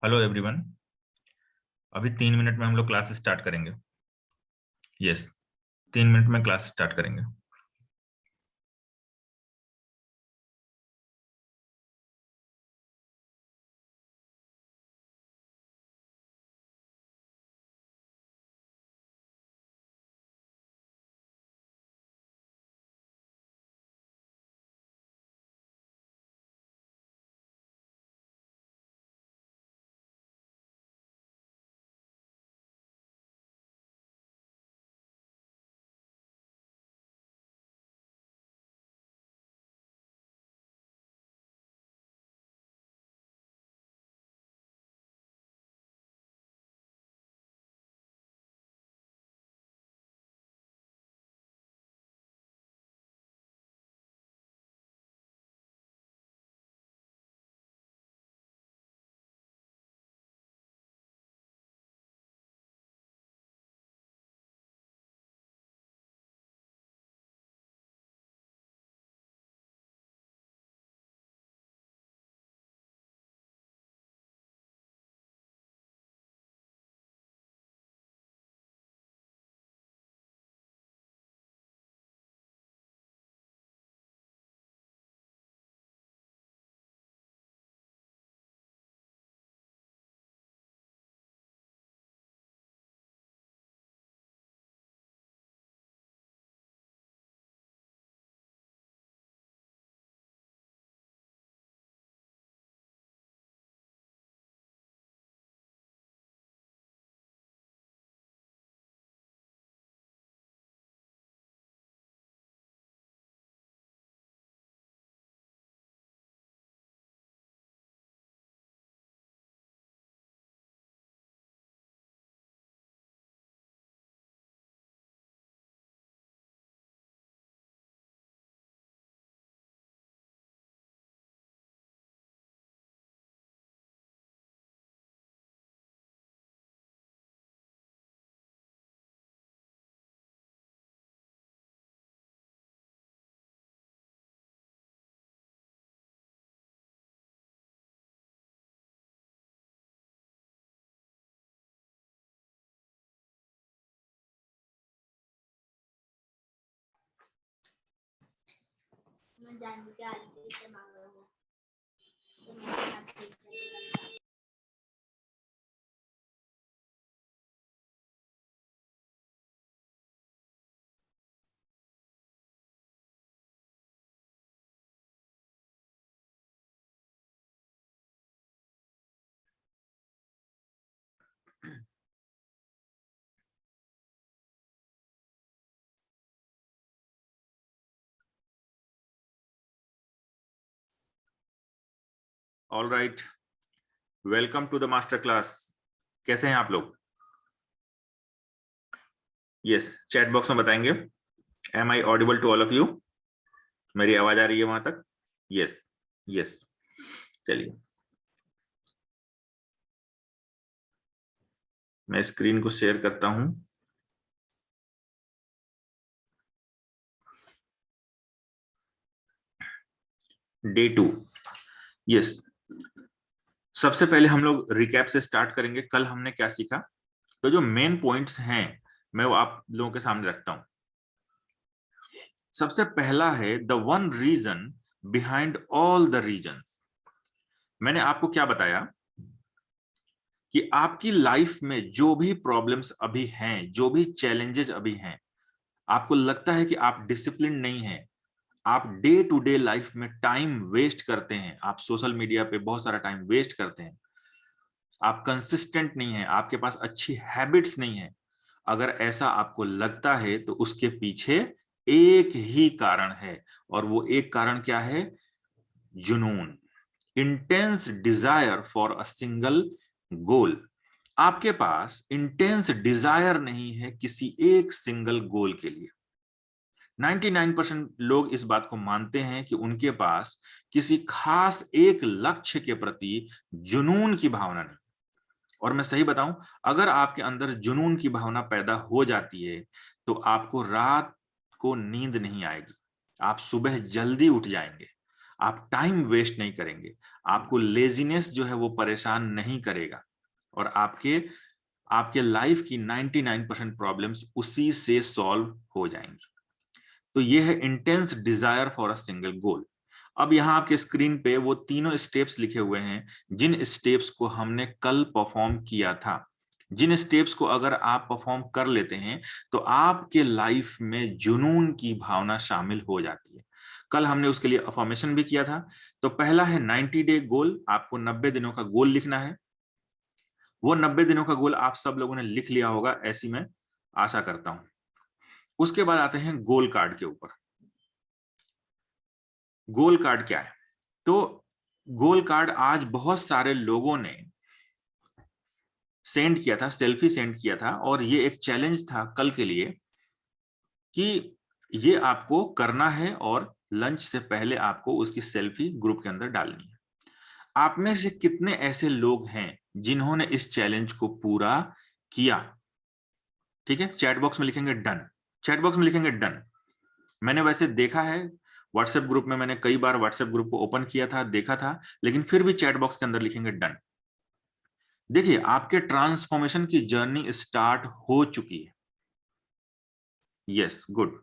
Hello everyone. अभी 3 minute में हम लोग क्लास स्टार्ट करेंगे। यस, 3 मिनट में क्लास स्टार्ट करेंगे। All right, welcome to the master class. कैसे हैं आप लोग? यस, चैट बॉक्स में बताएंगे। Am I audible to all of you? मेरी आवाज आ रही है वहां तक? यस यस, चलिए मैं स्क्रीन को शेयर करता हूं। डे 2। यस, सबसे पहले हम लोग रिकैप से स्टार्ट करेंगे। कल हमने क्या सीखा, तो जो मेन पॉइंट्स हैं मैं वो आप लोगों के सामने रखता हूं। सबसे पहला है the one reason behind all the reasons. मैंने आपको क्या बताया कि आपकी लाइफ में जो भी प्रॉब्लम्स अभी हैं, जो भी चैलेंजेस अभी हैं, आपको लगता है कि आप डिसिप्लिन नहीं हैं, आप डे टू डे लाइफ में टाइम वेस्ट करते हैं, आप सोशल मीडिया पे बहुत सारा टाइम वेस्ट करते हैं, आप कंसिस्टेंट नहीं हैं, आपके पास अच्छी हैबिट्स नहीं है। अगर ऐसा आपको लगता है तो उसके पीछे एक ही कारण है, और वो एक कारण क्या है? जुनून, intense desire for a single गोल। आपके पास इंटेंस डिजायर नहीं है किसी एक सिंगल गोल के लिए। 99% लोग इस बात को मानते हैं कि उनके पास किसी खास एक लक्ष्य के प्रति जुनून की भावना नहीं। और मैं सही बताऊं, अगर आपके अंदर जुनून की भावना पैदा हो जाती है तो आपको रात को नींद नहीं आएगी, आप सुबह जल्दी उठ जाएंगे, आप टाइम वेस्ट नहीं करेंगे, आपको लेजीनेस जो है वो परेशान नहीं करेगा, और आपके लाइफ की 99% प्रॉब्लम्स उसी से सॉल्व हो जाएंगी। तो ये है intense desire for a single गोल। अब यहाँ आपके स्क्रीन पे वो तीनों स्टेप्स लिखे हुए हैं, जिन स्टेप्स को हमने कल परफॉर्म किया था। जिन स्टेप्स को अगर आप परफॉर्म कर लेते हैं तो आपके लाइफ में जुनून की भावना शामिल हो जाती है। कल हमने उसके लिए अफर्मेशन भी किया था। तो पहला है 90 डे गोल, आपको 90 दिनों का गोल लिखना है। वो 90 दिनों का गोल आप सब लोगों ने लिख लिया होगा, ऐसी मैं आशा करता हूं। उसके बाद आते हैं गोल कार्ड के ऊपर। गोल कार्ड क्या है? तो गोल कार्ड आज बहुत सारे लोगों ने सेंड किया था, सेल्फी सेंड किया था, और ये एक चैलेंज था कल के लिए कि ये आपको करना है और लंच से पहले आपको उसकी सेल्फी ग्रुप के अंदर डालनी है। आप में से कितने ऐसे लोग हैं जिन्होंने इस चैलेंज को पूरा किया? ठीक है, चैट बॉक्स में लिखेंगे डन, चैट बॉक्स में लिखेंगे डन। मैंने वैसे देखा है व्हाट्सएप ग्रुप में, मैंने कई बार व्हाट्सएप ग्रुप को ओपन किया था, देखा था, लेकिन फिर भी चैट बॉक्स के अंदर लिखेंगे डन। देखिए, आपके ट्रांसफॉर्मेशन की जर्नी स्टार्ट हो चुकी है। Yes, good.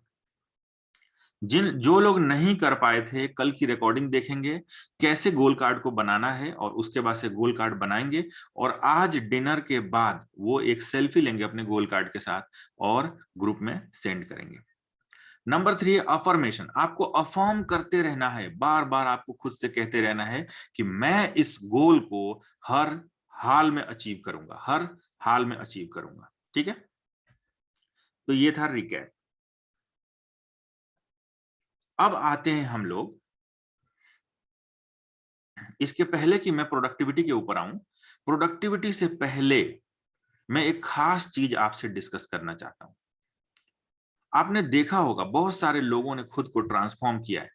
जो लोग नहीं कर पाए थे, कल की रिकॉर्डिंग देखेंगे कैसे गोल कार्ड को बनाना है, और उसके बाद से गोल कार्ड बनाएंगे, और आज डिनर के बाद वो एक सेल्फी लेंगे अपने गोल कार्ड के साथ और ग्रुप में सेंड करेंगे। नंबर 3 है अफर्मेशन। आपको अफर्म करते रहना है, बार बार आपको खुद से कहते रहना है कि मैं इस गोल को हर हाल में अचीव करूंगा, हर हाल में अचीव करूंगा। ठीक है, तो ये था रिकैप। अब आते हैं हम लोग, इसके पहले कि मैं प्रोडक्टिविटी के ऊपर आऊं, प्रोडक्टिविटी से पहले मैं एक खास चीज आपसे डिस्कस करना चाहता हूं। आपने देखा होगा बहुत सारे लोगों ने खुद को ट्रांसफॉर्म किया है।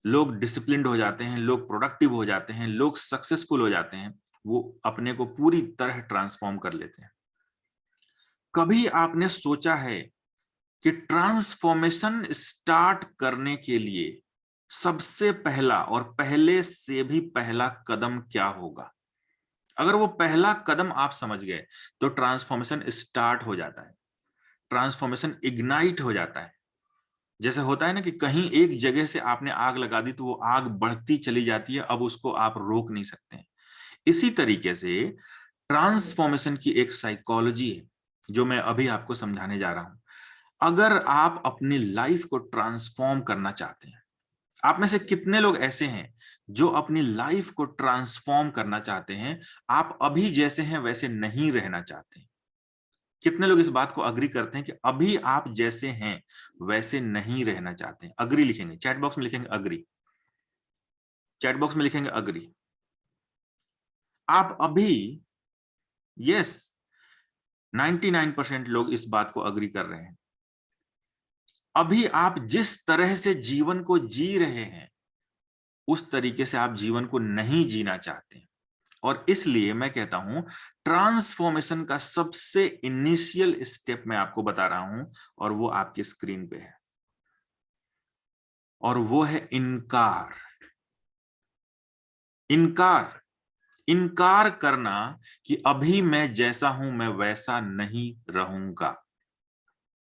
लोग डिसिप्लिन्ड हो जाते हैं, लोग प्रोडक्टिव हो जाते हैं, लोग सक्सेसफुल हो जाते हैं, वो अपने को पूरी तरह ट्रांसफॉर्म कर लेते हैं। कभी आपने सोचा है कि ट्रांसफॉर्मेशन स्टार्ट करने के लिए सबसे पहला और पहले से भी पहला कदम क्या होगा? अगर वो पहला कदम आप समझ गए तो ट्रांसफॉर्मेशन स्टार्ट हो जाता है, ट्रांसफॉर्मेशन इग्नाइट हो जाता है। जैसे होता है ना कि कहीं एक जगह से आपने आग लगा दी तो वो आग बढ़ती चली जाती है, अब उसको आप रोक नहीं सकते हैं। इसी तरीके से ट्रांसफॉर्मेशन की एक साइकोलॉजी है जो मैं अभी आपको समझाने जा रहा हूं। अगर आप अपनी लाइफ को ट्रांसफॉर्म करना चाहते हैं, आप में से कितने लोग ऐसे हैं जो अपनी लाइफ को ट्रांसफॉर्म करना चाहते हैं? आप अभी जैसे हैं वैसे नहीं रहना चाहते? कितने लोग इस बात को अग्री करते हैं कि अभी आप जैसे हैं वैसे नहीं रहना चाहते? अग्री लिखेंगे, चैट बॉक्स में लिखेंगे अग्री, चैट बॉक्स में लिखेंगे अग्री। आप अभी, यस, 99% लोग इस बात को अग्री कर रहे हैं। अभी आप जिस तरह से जीवन को जी रहे हैं उस तरीके से आप जीवन को नहीं जीना चाहते, और इसलिए मैं कहता हूं ट्रांसफॉर्मेशन का सबसे इनिशियल स्टेप मैं आपको बता रहा हूं, और वो आपकी स्क्रीन पे है, और वो है इनकार। इनकार, इनकार करना कि अभी मैं जैसा हूं मैं वैसा नहीं रहूंगा।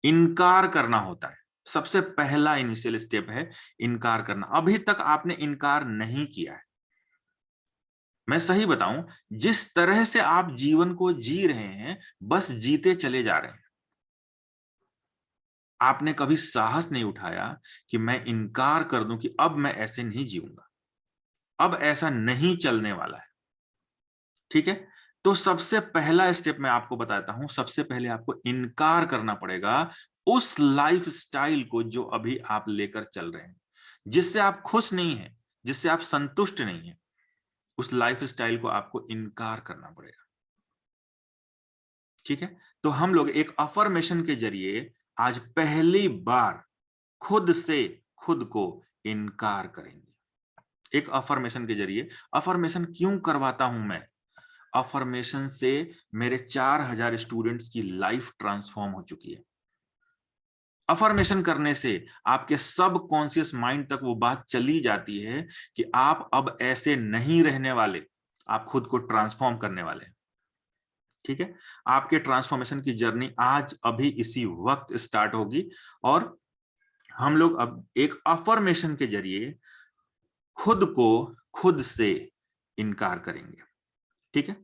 इनकार करना होता है, सबसे पहला इनिशियल स्टेप है इनकार करना। अभी तक आपने इनकार नहीं किया है। मैं सही बताऊं, जिस तरह से आप जीवन को जी रहे हैं बस जीते चले जा रहे हैं। आपने कभी साहस नहीं उठाया कि मैं इनकार कर दूं कि अब मैं ऐसे नहीं जीऊंगा, अब ऐसा नहीं चलने वाला है। ठीक है, तो सबसे पहला स्टेप मैं आपको बताता हूं, सबसे पहले आपको इनकार करना पड़ेगा उस लाइफ स्टाइल को जो अभी आप लेकर चल रहे हैं, जिससे आप खुश नहीं हैं, जिससे आप संतुष्ट नहीं हैं। उस लाइफ स्टाइल को आपको इनकार करना पड़ेगा। ठीक है, तो हम लोग एक अफर्मेशन के जरिए आज पहली बार खुद से खुद को इनकार करेंगे। एक अफर्मेशन के जरिए। अफर्मेशन क्यों करवाता हूं मैं? अफर्मेशन से मेरे 4000 स्टूडेंट्स की लाइफ ट्रांसफॉर्म हो चुकी है। अफर्मेशन करने से आपके सब कॉन्शियस माइंड तक वो बात चली जाती है कि आप अब ऐसे नहीं रहने वाले, आप खुद को ट्रांसफॉर्म करने वाले हैं। ठीक है, आपके ट्रांसफॉर्मेशन की जर्नी आज अभी इसी वक्त स्टार्ट होगी, और हम लोग अब एक अफर्मेशन के जरिए खुद को खुद से इनकार करेंगे। ठीक है,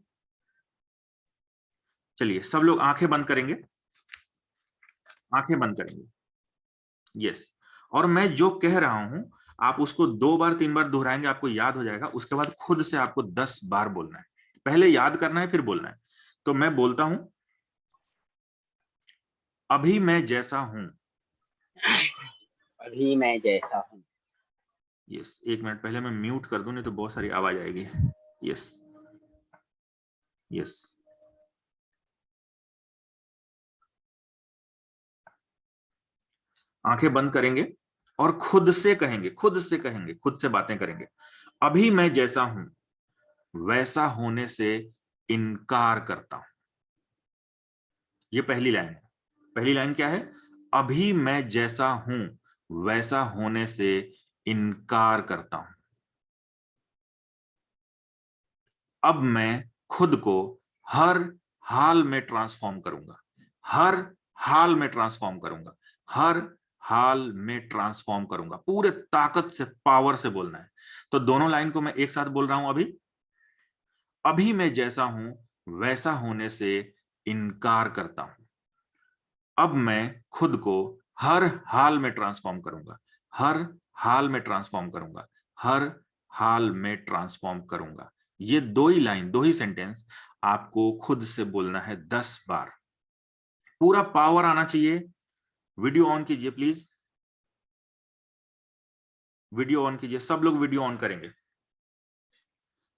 चलिए सब लोग आंखें बंद करेंगे, आंखें बंद करेंगे। यस, और मैं जो कह रहा हूं आप उसको 2 बार 3 बार दोहराएंगे, आपको याद हो जाएगा। उसके बाद खुद से आपको 10 बार बोलना है, पहले याद करना है फिर बोलना है। तो मैं बोलता हूं, अभी मैं जैसा हूं। अभी मैं जैसा हूँ। यस, 1 मिनट पहले मैं म्यूट कर दूं, नहीं तो बहुत सारी आवाज आएगी। यस, यस, आंखें बंद करेंगे और खुद से कहेंगे, खुद से कहेंगे, खुद से बातें करेंगे। अभी मैं जैसा हूं वैसा होने से इनकार करता हूं। ये पहली लाइन है। पहली लाइन क्या है? अभी मैं जैसा हूं वैसा होने से इनकार करता हूं। अब मैं खुद को हर हाल में ट्रांसफॉर्म करूंगा, हर हाल में ट्रांसफॉर्म करूंगा, हर हाल में ट्रांसफॉर्म करूंगा। पूरे ताकत से, पावर से बोलना है। तो दोनों लाइन को मैं एक साथ बोल रहा हूं। अभी अभी मैं जैसा हूं वैसा होने से इनकार करता हूं। अब मैं खुद को हर हाल में ट्रांसफॉर्म करूंगा, हर हाल में ट्रांसफॉर्म करूंगा, हर हाल में ट्रांसफॉर्म करूंगा। ये दो ही लाइन, दो ही सेंटेंस आपको खुद से बोलना है 10 बार। पूरा पावर आना चाहिए। वीडियो ऑन कीजिए प्लीज, वीडियो ऑन कीजिए। सब लोग वीडियो ऑन करेंगे,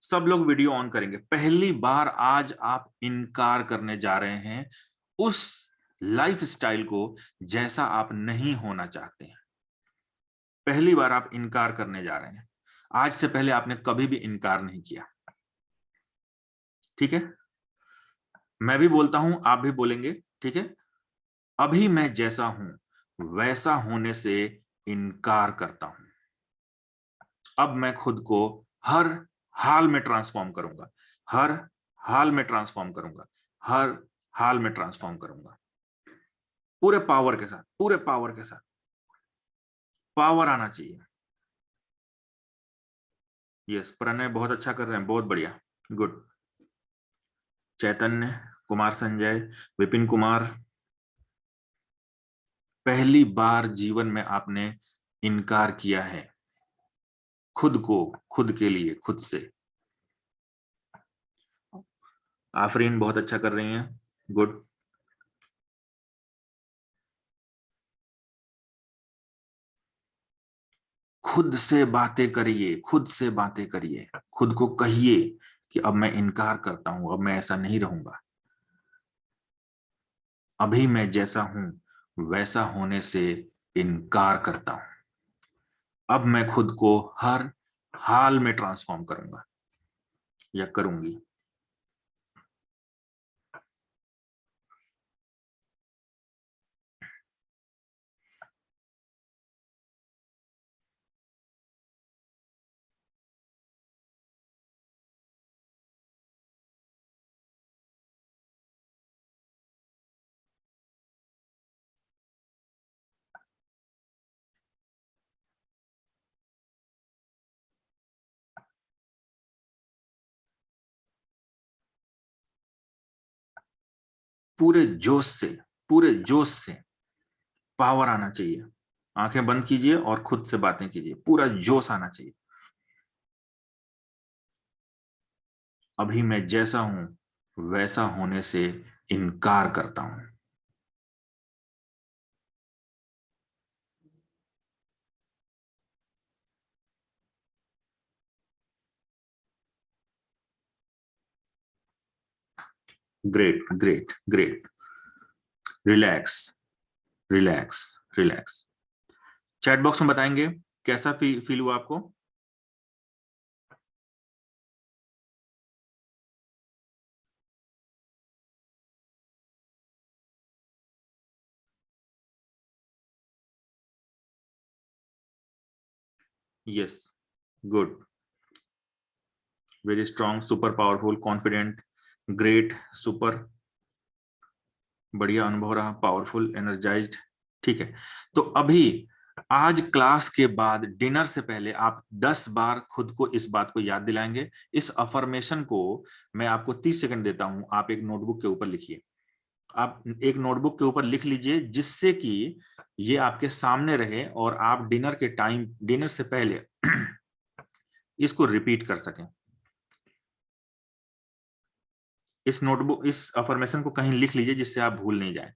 सब लोग वीडियो ऑन करेंगे। पहली बार आज आप इनकार करने जा रहे हैं उस लाइफ स्टाइल को जैसा आप नहीं होना चाहते हैं। पहली बार आप इनकार करने जा रहे हैं। आज से पहले आपने कभी भी इनकार नहीं किया। ठीक है, मैं भी बोलता हूं, आप भी बोलेंगे। ठीक है, अभी मैं जैसा हूं वैसा होने से इनकार करता हूं। अब मैं खुद को हर हाल में ट्रांसफॉर्म करूंगा, हर हाल में ट्रांसफॉर्म करूंगा, हर हाल में ट्रांसफॉर्म करूंगा। पूरे पावर के साथ, पूरे पावर के साथ। पावर आना चाहिए। यस, प्रणय बहुत अच्छा कर रहे हैं, बहुत बढ़िया, गुड। चैतन्य, कुमार संजय, विपिन कुमार, पहली बार जीवन में आपने इनकार किया है खुद को, खुद के लिए, खुद से। आफरीन बहुत अच्छा कर रही हैं, गुड। खुद से बातें करिए, खुद से बातें करिए, खुद को कहिए कि अब मैं इनकार करता हूं, अब मैं ऐसा नहीं रहूंगा। अभी मैं जैसा हूं वैसा होने से इनकार करता हूं। अब मैं खुद को हर हाल में ट्रांसफॉर्म करूंगा या करूंगी। पूरे जोश से, पूरे जोश से पावर आना चाहिए। आंखें बंद कीजिए और खुद से बातें कीजिए, पूरा जोश आना चाहिए। अभी मैं जैसा हूं वैसा होने से इनकार करता हूं। Great, great, great. Relax, relax, relax. Chat box में बताएंगे कैसा फील हुआ आपको। Yes, good, very strong, super powerful, confident, great, super, बढ़िया अनुभव रहा, पावरफुल, एनर्जाइज्ड। ठीक है, तो अभी आज क्लास के बाद डिनर से पहले आप 10 बार खुद को इस बात को याद दिलाएंगे। इस अफर्मेशन को मैं आपको 30 सेकंड देता हूं, आप एक नोटबुक के ऊपर लिखिए। आप एक नोटबुक के ऊपर लिख लीजिए, जिससे कि ये आपके सामने रहे और आप डिनर के टाइम, डिनर से पहले इसको रिपीट कर सकें। इस नोटबुक, इस अफर्मेशन को कहीं लिख लीजिए जिससे आप भूल नहीं जाए।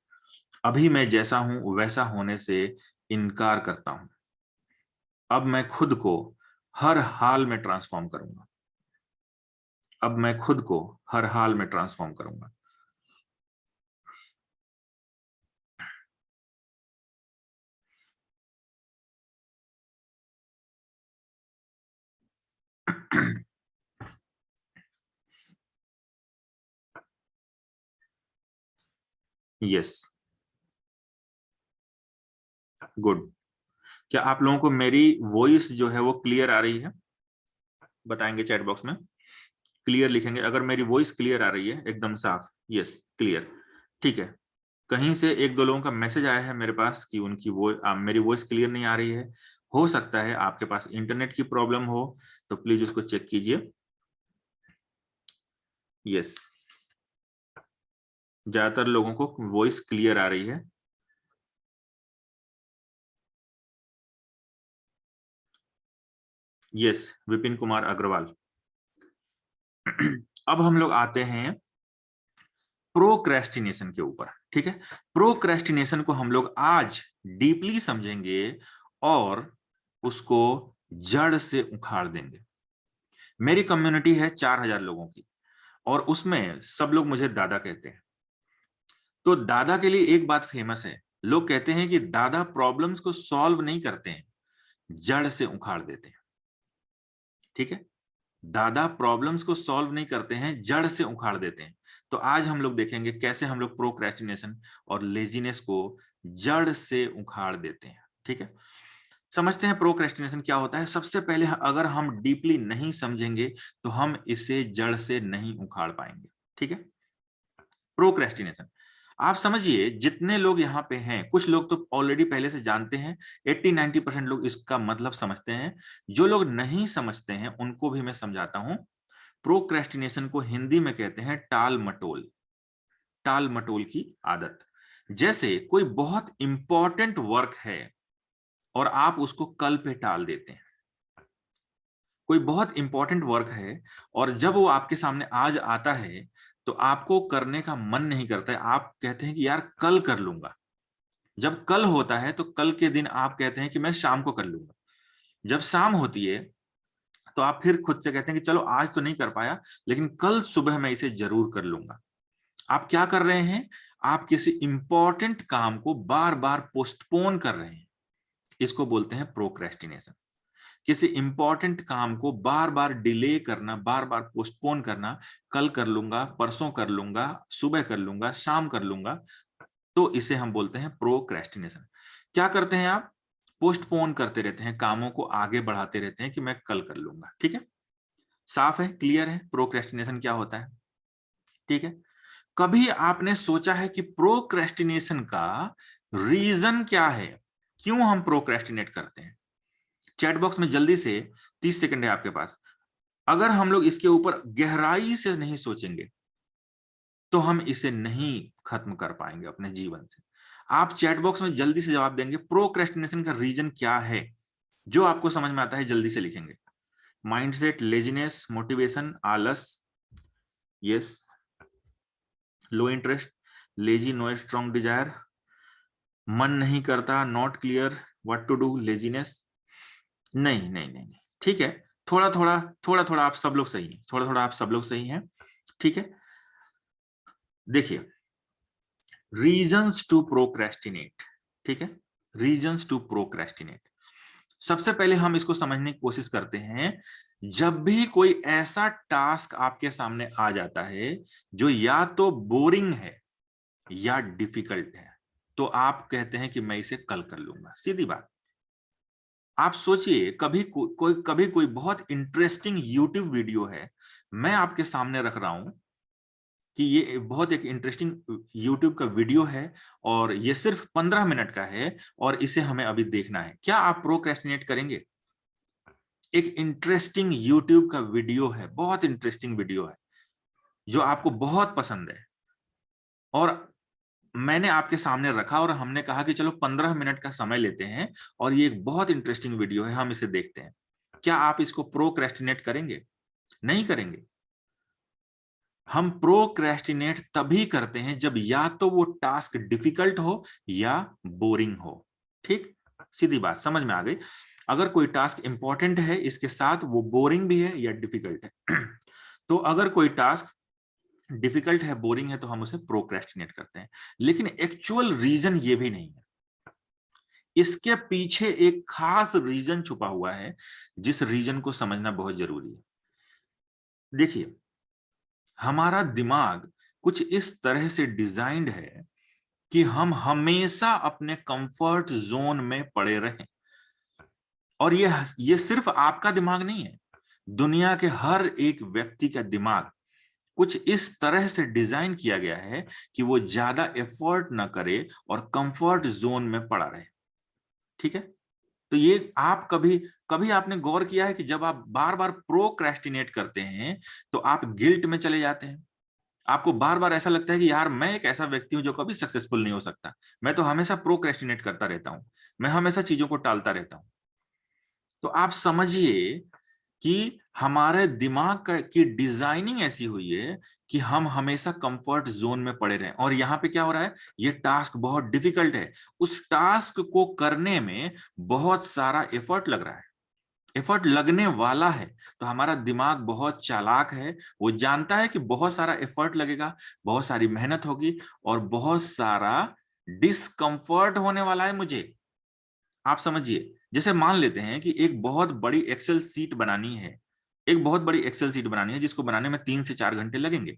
अभी मैं जैसा हूं वैसा होने से इनकार करता हूं। अब मैं खुद को हर हाल में ट्रांसफॉर्म करूंगा। अब मैं खुद को हर हाल में ट्रांसफॉर्म करूंगा। Yes, good. क्या आप लोगों को मेरी वॉइस जो है वो क्लियर आ रही है? बताएंगे चैट बॉक्स में, क्लियर लिखेंगे अगर मेरी वॉइस क्लियर आ रही है, एकदम साफ। Yes, clear. ठीक है, कहीं से एक दो लोगों का मैसेज आया है मेरे पास कि उनकी वो मेरी वॉइस क्लियर नहीं आ रही है। हो सकता है आपके पास इंटरनेट की प्रॉब्लम हो, तो प्लीज उसको चेक कीजिए। यस, ज्यादातर लोगों को वॉइस क्लियर आ रही है। यस, विपिन कुमार अग्रवाल। अब हम लोग आते हैं प्रोक्रेस्टिनेशन के ऊपर। ठीक है, प्रोक्रेस्टिनेशन को हम लोग आज डीपली समझेंगे और उसको जड़ से उखाड़ देंगे। मेरी कम्युनिटी है 4000 लोगों की, और उसमें सब लोग मुझे दादा कहते हैं। तो दादा के लिए एक बात फेमस है, लोग कहते हैं कि दादा प्रॉब्लम्स को सॉल्व नहीं करते हैं, जड़ से उखाड़ देते हैं। ठीक है, दादा प्रॉब्लम्स को सॉल्व नहीं करते हैं, जड़ से उखाड़ देते हैं। तो आज हम लोग देखेंगे कैसे हम लोग प्रोक्रेस्टिनेशन और लेजीनेस को जड़ से उखाड़ देते हैं। ठीक है, समझते हैं प्रोक्रेस्टिनेशन क्या होता है। सबसे पहले अगर हम डीपली नहीं समझेंगे तो हम इसे जड़ से नहीं उखाड़ पाएंगे। ठीक है, प्रोक्रेस्टिनेशन आप समझिए, जितने लोग यहाँ पे हैं, कुछ लोग तो ऑलरेडी पहले से जानते हैं, 80-90% लोग इसका मतलब समझते हैं। जो लोग नहीं समझते हैं उनको भी मैं समझाता हूं। प्रोक्रेस्टिनेशन को हिंदी में कहते हैं टाल मटोल, टाल मटोल की आदत। जैसे कोई बहुत इंपॉर्टेंट वर्क है और आप उसको कल पे टाल देते हैं। कोई बहुत इंपॉर्टेंट वर्क है और जब वो आपके सामने आज आता है तो आपको करने का मन नहीं करता है, आप कहते हैं कि यार कल कर लूंगा। जब कल होता है तो कल के दिन आप कहते हैं कि मैं शाम को कर लूंगा। जब शाम होती है तो आप फिर खुद से कहते हैं कि चलो आज तो नहीं कर पाया, लेकिन कल सुबह मैं इसे जरूर कर लूंगा। आप क्या कर रहे हैं? आप किसी इंपॉर्टेंट काम को बार बार पोस्टपोन कर रहे हैं। इसको बोलते हैं प्रोक्रेस्टिनेशन। किसी इंपॉर्टेंट काम को बार बार डिले करना, बार बार पोस्टपोन करना, कल कर लूंगा, परसों कर लूंगा, सुबह कर लूंगा, शाम कर लूंगा, तो इसे हम बोलते हैं प्रोक्रेस्टिनेशन। क्या करते हैं आप? पोस्टपोन करते रहते हैं, कामों को आगे बढ़ाते रहते हैं कि मैं कल कर लूंगा। ठीक है, साफ है, क्लियर है प्रोक्रेस्टिनेशन क्या होता है? ठीक है, कभी आपने सोचा है कि प्रोक्रेस्टिनेशन का रीजन क्या है? क्यों हम प्रोक्रेस्टिनेट करते हैं? चैट बॉक्स में जल्दी से, 30 सेकंड है आपके पास। अगर हम लोग इसके ऊपर गहराई से नहीं सोचेंगे तो हम इसे नहीं खत्म कर पाएंगे अपने जीवन से। आप चैट बॉक्स में जल्दी से जवाब देंगे प्रोक्रेस्टिनेशन का रीजन क्या है। जो आपको समझ में आता है जल्दी से लिखेंगे। माइंडसेट, लेजीनेस, मोटिवेशन, आलस, yes, low interest, lazy, no strong desire, मन नहीं करता, not clear what to do, laziness. नहीं नहीं नहीं नहीं, ठीक है, थोड़ा थोड़ा, थोड़ा थोड़ा आप सब लोग सही हैं, थोड़ा थोड़ा आप सब लोग सही हैं। ठीक है, देखिए, रीजंस टू प्रोक्रेस्टिनेट। ठीक है, रीजंस टू प्रोक्रेस्टिनेट। सबसे पहले हम इसको समझने की कोशिश करते हैं। जब भी कोई ऐसा टास्क आपके सामने आ जाता है जो या तो बोरिंग है या डिफिकल्ट है, तो आप कहते हैं कि मैं इसे कल कर लूंगा। सीधी बात। आप सोचिए, कभी कोई बहुत इंटरेस्टिंग यूट्यूब वीडियो है, मैं आपके सामने रख रहा हूं कि ये बहुत एक इंटरेस्टिंग यूट्यूब का वीडियो है और ये सिर्फ 15 मिनट का है और इसे हमें अभी देखना है, क्या आप प्रोक्रेस्टिनेट करेंगे? एक इंटरेस्टिंग यूट्यूब का वीडियो है, बहुत इंटरेस्टिंग वीडियो है जो आपको बहुत पसंद है, और मैंने आपके सामने रखा और हमने कहा कि चलो 15 मिनट का समय लेते हैं और ये एक बहुत इंटरेस्टिंग वीडियो है, हम इसे देखते हैं। क्या आप इसको प्रोक्रेस्टिनेट करेंगे? नहीं करेंगे। हम प्रोक्रेस्टिनेट तभी करते हैं जब या तो वो टास्क डिफिकल्ट हो या बोरिंग हो। ठीक, सीधी बात समझ में आ गई। अगर कोई टास्क इंपॉर्टेंट है, इसके साथ वो बोरिंग भी है या डिफिकल्ट है तो अगर कोई टास्क डिफिकल्ट है, बोरिंग है, तो हम उसे प्रोक्रेस्टिनेट करते हैं। लेकिन एक्चुअल रीजन ये भी नहीं है, इसके पीछे एक खास रीजन छुपा हुआ है, जिस रीजन को समझना बहुत जरूरी है। देखिए, हमारा दिमाग कुछ इस तरह से डिजाइंड है कि हम हमेशा अपने कंफर्ट जोन में पड़े रहें। और ये सिर्फ आपका दिमाग नहीं है, दुनिया के हर एक व्यक्ति का दिमाग कुछ इस तरह से डिजाइन किया गया है कि वो ज्यादा एफर्ट ना करे और कंफर्ट जोन में पड़ा रहे। ठीक है, तो ये आप कभी कभी आपने गौर किया है कि जब आप बार बार प्रोक्रेस्टिनेट करते हैं तो आप गिल्ट में चले जाते हैं। आपको बार बार ऐसा लगता है कि यार मैं एक ऐसा व्यक्ति हूं जो कभी सक्सेसफुल नहीं हो सकता, मैं तो हमेशा प्रोक्रेस्टिनेट करता रहता हूं, मैं हमेशा चीजों को टालता रहता हूं। तो आप समझिए कि हमारे दिमाग की डिजाइनिंग ऐसी हुई है कि हम हमेशा कंफर्ट जोन में पड़े रहें। और यहाँ पे क्या हो रहा है, ये टास्क बहुत डिफिकल्ट है, उस टास्क को करने में बहुत सारा एफर्ट लग रहा है, एफर्ट लगने वाला है। तो हमारा दिमाग बहुत चालाक है, वो जानता है कि बहुत सारा एफर्ट लगेगा, बहुत सारी मेहनत होगी और बहुत सारा डिस्कंफर्ट होने वाला है मुझे। आप समझिए, जैसे मान लेते हैं कि एक बहुत बड़ी एक्सेल सीट बनानी है, एक बहुत बड़ी एक्सेल सीट बनानी है जिसको बनाने में 3 से 4 घंटे लगेंगे।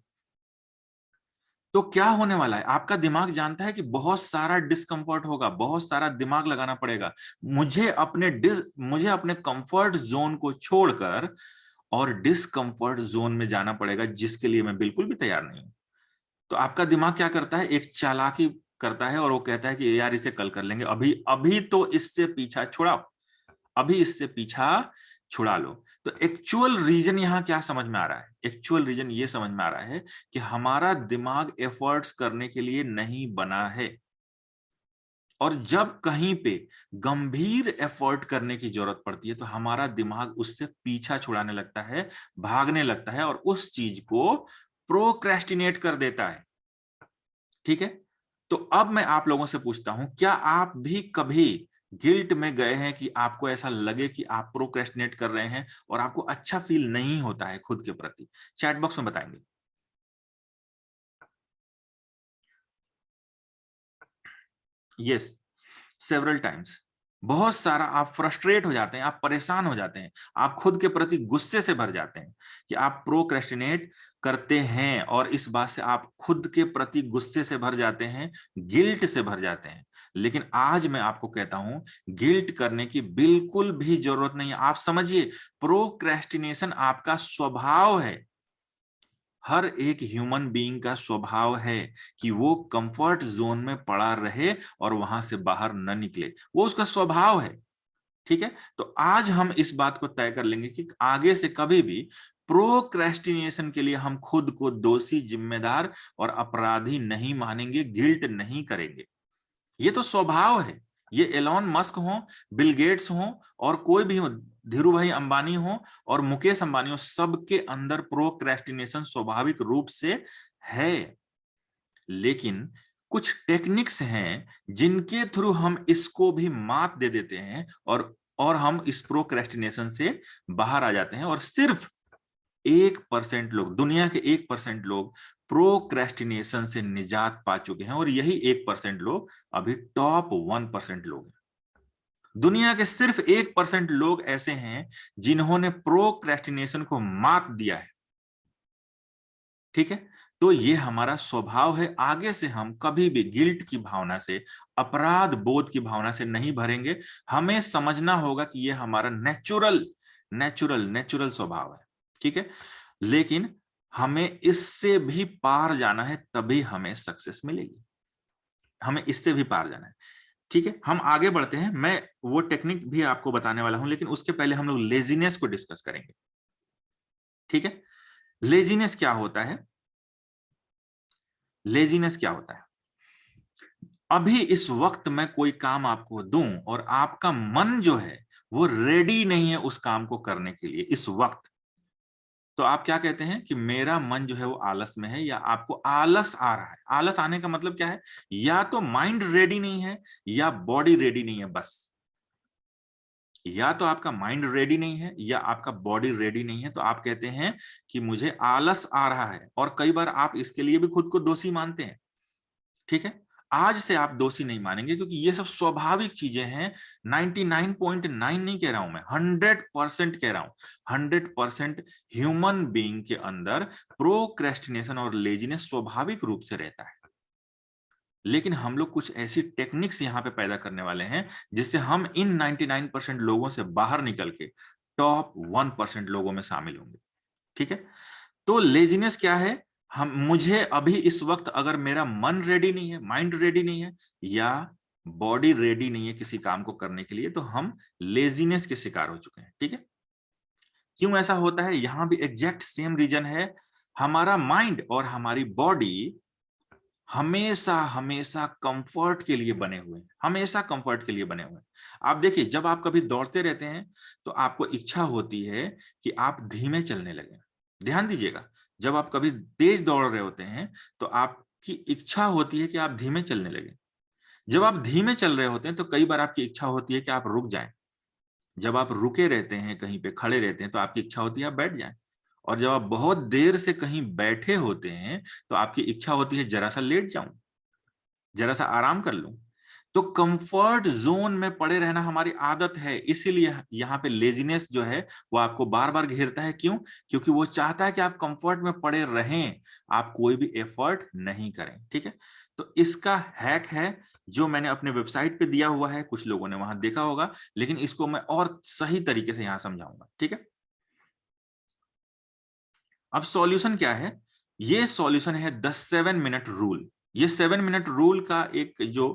तो क्या होने वाला है, आपका दिमाग जानता है कि बहुत सारा डिस्कंफर्ट होगा, बहुत सारा दिमाग लगाना पड़ेगा, मुझे अपने कंफर्ट जोन को छोड़कर और डिस्कंफर्ट जोन में जाना पड़ेगा, जिसके लिए मैं बिल्कुल भी तैयार नहीं हूं। तो आपका दिमाग क्या करता है, एक चालाकी करता है और वो कहता है कि यार इसे कल कर लेंगे, अभी अभी तो इससे पीछा छुड़ाओ, अभी इससे पीछा छुड़ा लो। तो एक्चुअल रीजन यहां क्या समझ में आ रहा है, एक्चुअल रीजन ये समझ में आ रहा है कि हमारा दिमाग एफर्ट्स करने के लिए नहीं बना है। और जब कहीं पे गंभीर एफर्ट करने की जरूरत पड़ती है तो हमारा दिमाग उससे पीछा छुड़ाने लगता है, भागने लगता है और उस चीज को प्रोक्रेस्टिनेट कर देता है। ठीक है, तो अब मैं आप लोगों से पूछता हूं, क्या आप भी कभी गिल्ट में गए हैं कि आपको ऐसा लगे कि आप प्रोक्रेस्टिनेट कर रहे हैं और आपको अच्छा फील नहीं होता है खुद के प्रति? चैट बॉक्स में बताएंगे। Yes, several times. बहुत सारा आप फ्रस्ट्रेट हो जाते हैं, आप परेशान हो जाते हैं, आप खुद के प्रति गुस्से से भर जाते हैं कि आप प्रोक्रेस्टिनेट करते हैं और इस बात से आप खुद के प्रति गुस्से से भर जाते हैं, गिल्ट से भर जाते हैं। लेकिन आज मैं आपको कहता हूं, गिल्ट करने की बिल्कुल भी जरूरत नहीं है। आप समझिए, प्रोक्रेस्टिनेशन आपका स्वभाव है, हर एक ह्यूमन बीइंग का स्वभाव है कि वो कंफर्ट जोन में पड़ा रहे और वहां से बाहर न निकले, वो उसका स्वभाव है। ठीक है, तो आज हम इस बात को तय कर लेंगे कि आगे से कभी भी प्रोक्रेस्टिनेशन के लिए हम खुद को दोषी, जिम्मेदार और अपराधी नहीं मानेंगे, गिल्ट नहीं करेंगे। ये तो स्वभाव है। ये एलॉन मस्क हो, बिल गेट्स हो और कोई भी हो, धीरू भाई अंबानी हो और मुकेश अंबानी हो, सबके अंदर प्रोक्रेस्टिनेशन स्वाभाविक रूप से है। लेकिन कुछ टेक्निक्स हैं जिनके थ्रू हम इसको भी मात दे देते हैं और हम इस प्रोक्रेस्टिनेशन से बाहर आ जाते हैं। और सिर्फ 1% लोग, दुनिया के 1% लोग प्रोक्रेस्टिनेशन से निजात पा चुके हैं और यही 1% लोग अभी टॉप 1% लोग हैं। दुनिया के सिर्फ 1% लोग ऐसे हैं जिन्होंने प्रोक्रेस्टिनेशन को मात दिया है। ठीक है, तो ये हमारा स्वभाव है। आगे से हम कभी भी गिल्ट की भावना से, अपराध बोध की भावना से नहीं भरेंगे। हमें समझना होगा कि ये हमारा नेचुरल नेचुरल नेचुरल स्वभाव है, ठीक है। लेकिन हमें इससे भी पार जाना है, तभी हमें सक्सेस मिलेगी। हमें इससे भी पार जाना है, ठीक है। हम आगे बढ़ते हैं, मैं वो टेक्निक भी आपको बताने वाला हूं, लेकिन उसके पहले हम लोग लेजीनेस को डिस्कस करेंगे, ठीक है। लेजीनेस क्या होता है? लेजीनेस क्या होता है? अभी इस वक्त मैं कोई काम आपको दूं और आपका मन जो है वो रेडी नहीं है उस काम को करने के लिए इस वक्त, तो आप क्या कहते हैं कि मेरा मन जो है वो आलस में है, या आपको आलस आ रहा है। आलस आने का मतलब क्या है? या तो माइंड रेडी नहीं है या बॉडी रेडी नहीं है, बस। या तो आपका माइंड रेडी नहीं है या आपका बॉडी रेडी नहीं है, तो आप कहते हैं कि मुझे आलस आ रहा है। और कई बार आप इसके लिए भी खुद को दोषी मानते हैं, ठीक है। आज से आप दोषी नहीं मानेंगे, क्योंकि ये सब स्वाभाविक चीजें हैं। 99.9 नहीं कह रहा हूं मैं, 100% कह रहा हूं। 100% ह्यूमन बीइंग के अंदर प्रोक्रेस्टिनेशन और लेजीनेस स्वाभाविक रूप से रहता है। लेकिन हम लोग कुछ ऐसी टेक्निक्स यहां पे पैदा करने वाले हैं जिससे हम इन 99% लोगों से बाहर निकल के टॉप 1% लोगों में शामिल होंगे, ठीक है। तो लेजीनेस क्या है? हम मुझे अभी इस वक्त अगर मेरा मन रेडी नहीं है, माइंड रेडी नहीं है, या बॉडी रेडी नहीं है किसी काम को करने के लिए, तो हम लेजीनेस के शिकार हो चुके हैं, ठीक है। क्यों ऐसा होता है? यहां भी एग्जैक्ट सेम रीजन है। हमारा माइंड और हमारी बॉडी हमेशा हमेशा कंफर्ट के लिए बने हुए हैं, हमेशा कंफर्ट के लिए बने हुए हैं। आप देखिए, जब आप कभी दौड़ते रहते हैं तो आपको इच्छा होती है कि आप धीमे चलने लगे। ध्यान दीजिएगा, जब आप कभी तेज दौड़ रहे होते हैं तो आपकी इच्छा होती है कि आप धीमे चलने लगे। जब आप धीमे चल रहे होते हैं तो कई बार आपकी इच्छा होती है कि आप रुक जाएं। जब आप रुके रहते हैं, कहीं पे खड़े रहते हैं, तो आपकी इच्छा होती है आप बैठ जाएं। और जब आप बहुत देर से कहीं बैठे होते हैं तो आपकी इच्छा होती है जरा सा लेट जाऊं, जरा सा आराम कर लूं। तो कंफर्ट जोन में पड़े रहना हमारी आदत है, इसीलिए यहाँ पे लेजीनेस जो है वो आपको बार बार घेरता है। क्यों? क्योंकि वो चाहता है कि आप कंफर्ट में पड़े रहें, आप कोई भी एफर्ट नहीं करें, ठीक है। तो इसका हैक है जो मैंने अपने वेबसाइट पे दिया हुआ है, कुछ लोगों ने वहां देखा होगा, लेकिन इसको मैं और सही तरीके से यहां समझाऊंगा, ठीक है। अब सॉल्यूशन क्या है? ये सॉल्यूशन है द 7 मिनट रूल। ये 7 मिनट रूल का एक जो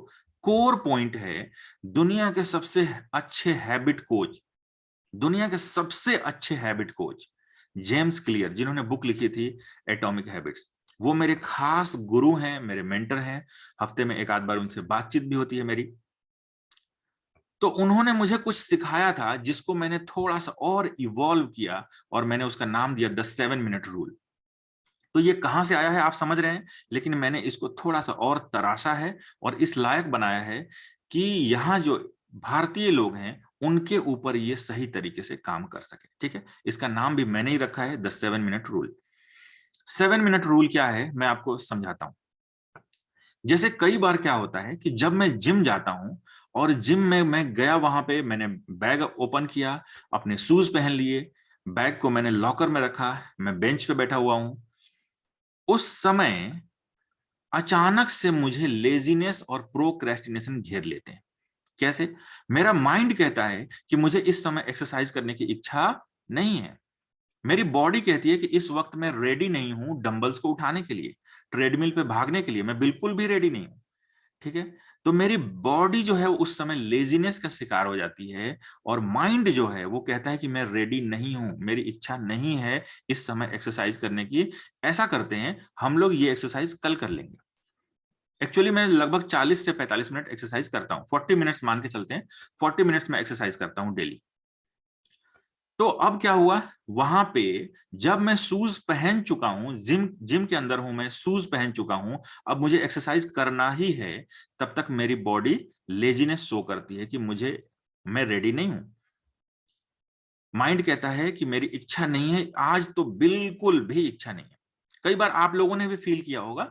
कोर पॉइंट है, दुनिया के सबसे अच्छे हैबिट कोच, दुनिया के सबसे अच्छे हैबिट कोच जेम्स क्लियर, जिन्होंने बुक लिखी थी एटॉमिक हैबिट्स, वो मेरे खास गुरु हैं, मेरे मेंटर हैं। हफ्ते में एक आध बार उनसे बातचीत भी होती है मेरी। तो उन्होंने मुझे कुछ सिखाया था जिसको मैंने थोड़ा सा और इवॉल्व किया, और मैंने उसका नाम दिया द 7 मिनट रूल। तो ये कहां से आया है आप समझ रहे हैं, लेकिन मैंने इसको थोड़ा सा और तराशा है और इस लायक बनाया है कि यहाँ जो भारतीय लोग हैं उनके ऊपर ये सही तरीके से काम कर सके, ठीक है। इसका नाम भी मैंने ही रखा है the 7 minute rule. 7 minute rule क्या है मैं आपको समझाता हूं। जैसे कई बार क्या होता है कि जब मैं जिम जाता हूं, और जिम में मैं गया, वहां पे मैंने बैग ओपन किया, अपने शूज पहन लिए, बैग को मैंने लॉकर में रखा, मैं बेंच पे बैठा हुआ हूं, उस समय अचानक से मुझे लेजीनेस और प्रोक्रेस्टिनेशन घेर लेते हैं। कैसे? मेरा माइंड कहता है कि मुझे इस समय एक्सरसाइज करने की इच्छा नहीं है। मेरी बॉडी कहती है कि इस वक्त मैं रेडी नहीं हूं डंबल्स को उठाने के लिए, ट्रेडमिल पे भागने के लिए मैं बिल्कुल भी रेडी नहीं हूं, ठीक है। तो मेरी बॉडी जो है उस समय लेजीनेस का शिकार हो जाती है, और माइंड जो है वो कहता है कि मैं रेडी नहीं हूं, मेरी इच्छा नहीं है इस समय एक्सरसाइज करने की। ऐसा करते हैं हम लोग, ये एक्सरसाइज कल कर लेंगे। एक्चुअली मैं लगभग 40 से 45 मिनट एक्सरसाइज करता हूँ, 40 मिनट्स मान के चलते हैं, 40 मिनट्स में एक्सरसाइज करता हूँ डेली। तो अब क्या हुआ, वहां पे जब मैं शूज पहन चुका हूं, जिम जिम के अंदर हूं, मैं शूज पहन चुका हूं, अब मुझे एक्सरसाइज करना ही है, तब तक मेरी बॉडी लेजीनेस शो करती है कि मैं रेडी नहीं हूं। माइंड कहता है कि मेरी इच्छा नहीं है आज, तो बिल्कुल भी इच्छा नहीं है। कई बार आप लोगों ने भी फील किया होगा,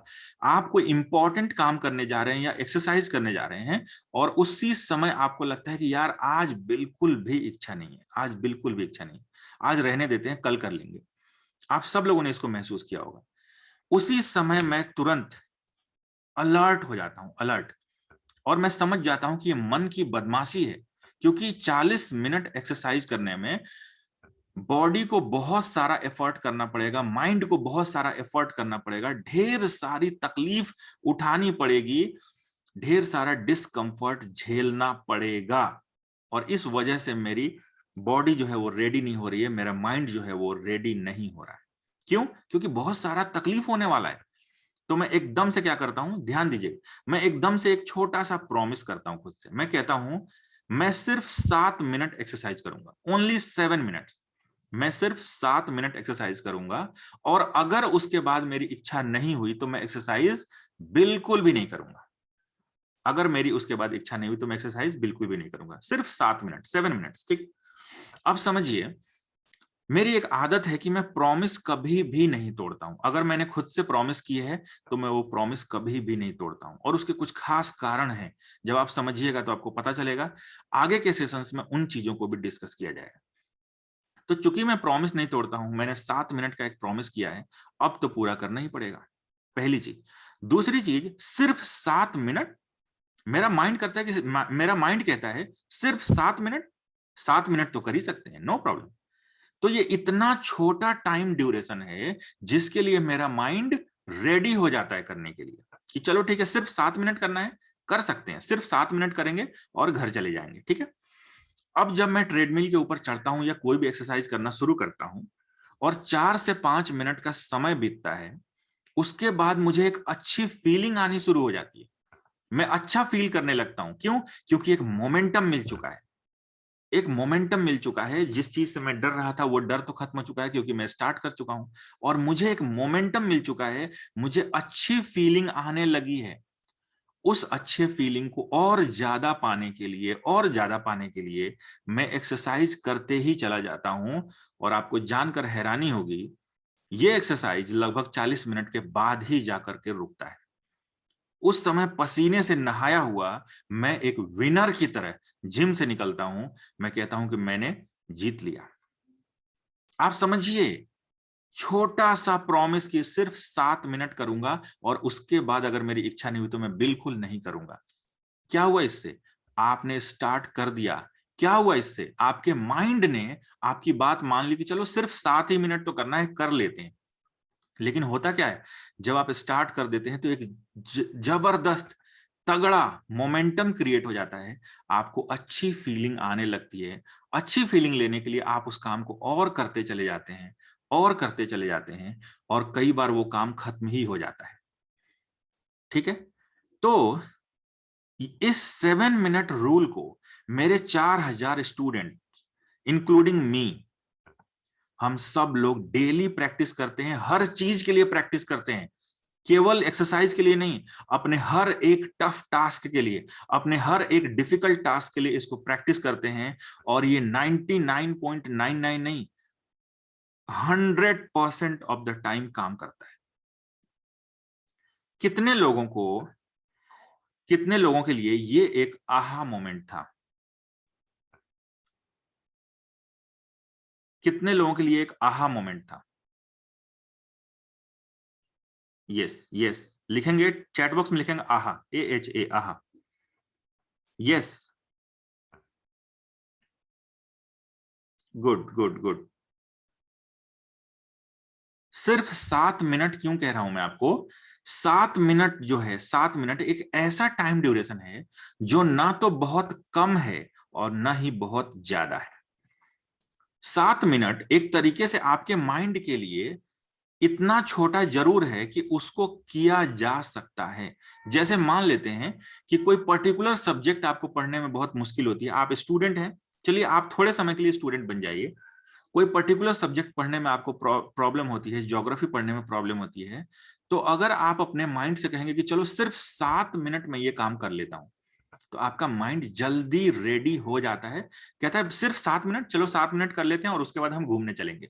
आप कोई इंपॉर्टेंट काम करने जा रहे हैं या एक्सरसाइज करने जा रहे हैं, और उसी समय आपको लगता है कि यार आज बिल्कुल भी इच्छा नहीं है, आज बिल्कुल भी इच्छा नहीं है, आज रहने देते हैं, कल कर लेंगे। आप सब लोगों ने इसको महसूस किया होगा। उसी समय मैं तुरंत अलर्ट हो जाता हूं, अलर्ट, और मैं समझ जाता हूं कि ये मन की बदमाशी है, क्योंकि 40 मिनट एक्सरसाइज करने में बॉडी को बहुत सारा एफर्ट करना पड़ेगा, माइंड को बहुत सारा एफर्ट करना पड़ेगा, ढेर सारी तकलीफ उठानी पड़ेगी, ढेर सारा डिस्कंफर्ट झेलना पड़ेगा। और इस वजह से मेरी बॉडी जो है वो रेडी नहीं हो रही है, मेरा माइंड जो है वो रेडी नहीं हो रहा है। क्यों? क्योंकि बहुत सारा तकलीफ होने वाला है। तो मैं एकदम से क्या करता हूं, ध्यान दीजिए, मैं एकदम से एक छोटा सा प्रॉमिस करता हूं खुद से। मैं कहता हूं मैं सिर्फ 7 मिनट एक्सरसाइज करूंगा, ओनली 7 मिनट्स। मैं सिर्फ 7 मिनट एक्सरसाइज करूंगा, और अगर उसके बाद मेरी इच्छा नहीं हुई तो मैं एक्सरसाइज बिल्कुल भी नहीं करूंगा। अगर मेरी उसके बाद इच्छा नहीं हुई तो मैं एक्सरसाइज बिल्कुल भी नहीं करूंगा। सिर्फ 7 मिनट, 7 मिनट्स, ठीक। अब समझिए, मेरी एक आदत है कि मैं प्रॉमिस कभी भी नहीं तोड़ता हूं। अगर मैंने खुद से प्रॉमिस की है तो मैं वो प्रॉमिस कभी भी नहीं तोड़ता हूं, और उसके कुछ खास कारण हैं। जब आप समझिएगा तो आपको पता चलेगा। आगे के सेशंस में उन चीजों को भी डिस्कस किया जाएगा। तो चूंकि मैं प्रॉमिस नहीं तोड़ता हूं, मैंने 7 मिनट का एक प्रॉमिस किया है, अब तो पूरा करना ही पड़ेगा, पहली चीज। दूसरी चीज, सिर्फ 7 मिनट। मेरा माइंड करता है कि मेरा माइंड कहता है सिर्फ 7 मिनट, 7 मिनट तो कर ही सकते हैं, नो प्रॉब्लम। तो ये इतना छोटा टाइम ड्यूरेशन है जिसके लिए मेरा माइंड रेडी हो जाता है करने के लिए, कि चलो ठीक है, सिर्फ 7 मिनट करना है, कर सकते हैं, सिर्फ 7 मिनट करेंगे और घर चले जाएंगे, ठीक है। अब जब मैं ट्रेडमिल के ऊपर चढ़ता हूं या कोई भी एक्सरसाइज करना शुरू करता हूं, और 4 से 5 मिनट का समय बीतता है, उसके बाद मुझे एक अच्छी फीलिंग आनी शुरू हो जाती है। मैं अच्छा फील करने लगता हूं। क्यों? क्योंकि एक मोमेंटम मिल चुका है, एक मोमेंटम मिल चुका है। जिस चीज से मैं डर रहा था वो डर तो खत्म हो चुका है, क्योंकि मैं स्टार्ट कर चुका हूं, और मुझे एक मोमेंटम मिल चुका है, मुझे अच्छी फीलिंग आने लगी है। उस अच्छे फीलिंग को और ज्यादा पाने के लिए, और ज्यादा पाने के लिए मैं एक्सरसाइज करते ही चला जाता हूं। और आपको जानकर हैरानी होगी, ये एक्सरसाइज लगभग 40 मिनट के बाद ही जाकर के रुकता है। उस समय पसीने से नहाया हुआ मैं एक विनर की तरह जिम से निकलता हूं। मैं कहता हूं कि मैंने जीत लिया। आप समझिए, छोटा सा प्रॉमिस कि सिर्फ 7 मिनट करूंगा, और उसके बाद अगर मेरी इच्छा नहीं हुई तो मैं बिल्कुल नहीं करूंगा। क्या हुआ इससे? आपने स्टार्ट कर दिया। क्या हुआ इससे? आपके माइंड ने आपकी बात मान ली कि चलो सिर्फ 7 ही मिनट तो करना है, कर लेते हैं। लेकिन होता क्या है, जब आप स्टार्ट कर देते हैं तो एक जबरदस्त तगड़ा मोमेंटम क्रिएट हो जाता है। आपको अच्छी फीलिंग आने लगती है। अच्छी फीलिंग लेने के लिए आप उस काम को और करते चले जाते हैं, और करते चले जाते हैं, और कई बार वो काम खत्म ही हो जाता है, ठीक है। तो इस 7 मिनट रूल को मेरे 4000 स्टूडेंट, इंक्लूडिंग मी, हम सब लोग डेली प्रैक्टिस करते हैं, हर चीज के लिए प्रैक्टिस करते हैं, केवल एक्सरसाइज के लिए नहीं, अपने हर एक टफ टास्क के लिए, अपने हर एक डिफिकल्ट टास्क के लिए इसको प्रैक्टिस करते हैं। और ये 99.99 नहीं, 100% ऑफ द टाइम काम करता है। कितने लोगों को, कितने लोगों के लिए ये एक आहा मोमेंट था? कितने लोगों के लिए एक आहा मोमेंट था? यस, यस, लिखेंगे चैट बॉक्स में, लिखेंगे आहा, AHA, आहा। Yes, good good good. सिर्फ 7 मिनट क्यों कह रहा हूं मैं आपको? 7 मिनट जो है, 7 मिनट एक ऐसा टाइम ड्यूरेशन है जो ना तो बहुत कम है और ना ही बहुत ज्यादा है। 7 मिनट एक तरीके से आपके माइंड के लिए इतना छोटा जरूर है कि उसको किया जा सकता है। जैसे मान लेते हैं कि कोई पर्टिकुलर सब्जेक्ट आपको पढ़ने में बहुत मुश्किल होती है, आप स्टूडेंट हैं, चलिए आप थोड़े समय के लिए स्टूडेंट बन जाइए। कोई पर्टिकुलर सब्जेक्ट पढ़ने में आपको प्रॉब्लम होती है, ज्योग्राफी पढ़ने में प्रॉब्लम होती है, तो अगर आप अपने माइंड से कहेंगे कि चलो सिर्फ 7 मिनट में ये काम कर लेता हूं, तो आपका माइंड जल्दी रेडी हो जाता है, कहता है सिर्फ 7 मिनट, चलो 7 मिनट कर लेते हैं और उसके बाद हम घूमने चलेंगे।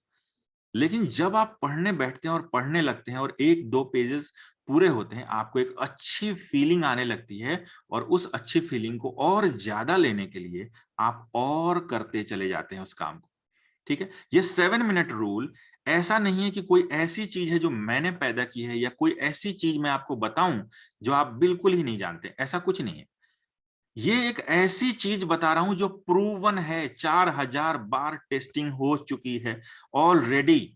लेकिन जब आप पढ़ने बैठते हैं और पढ़ने लगते हैं और 1-2 पेजेस पूरे होते हैं, आपको एक अच्छी फीलिंग आने लगती है, और उस अच्छी फीलिंग को और ज्यादा लेने के लिए आप और करते चले जाते हैं उस काम को, ठीक है, ये 7 मिनट रूल ऐसा नहीं है कि कोई ऐसी चीज है जो मैंने पैदा की है या कोई ऐसी चीज मैं आपको बताऊं जो आप बिल्कुल ही नहीं जानते, ऐसा कुछ नहीं है। ये एक ऐसी चीज बता रहा हूं जो प्रूवन है, 4000 बार टेस्टिंग हो चुकी है ऑलरेडी।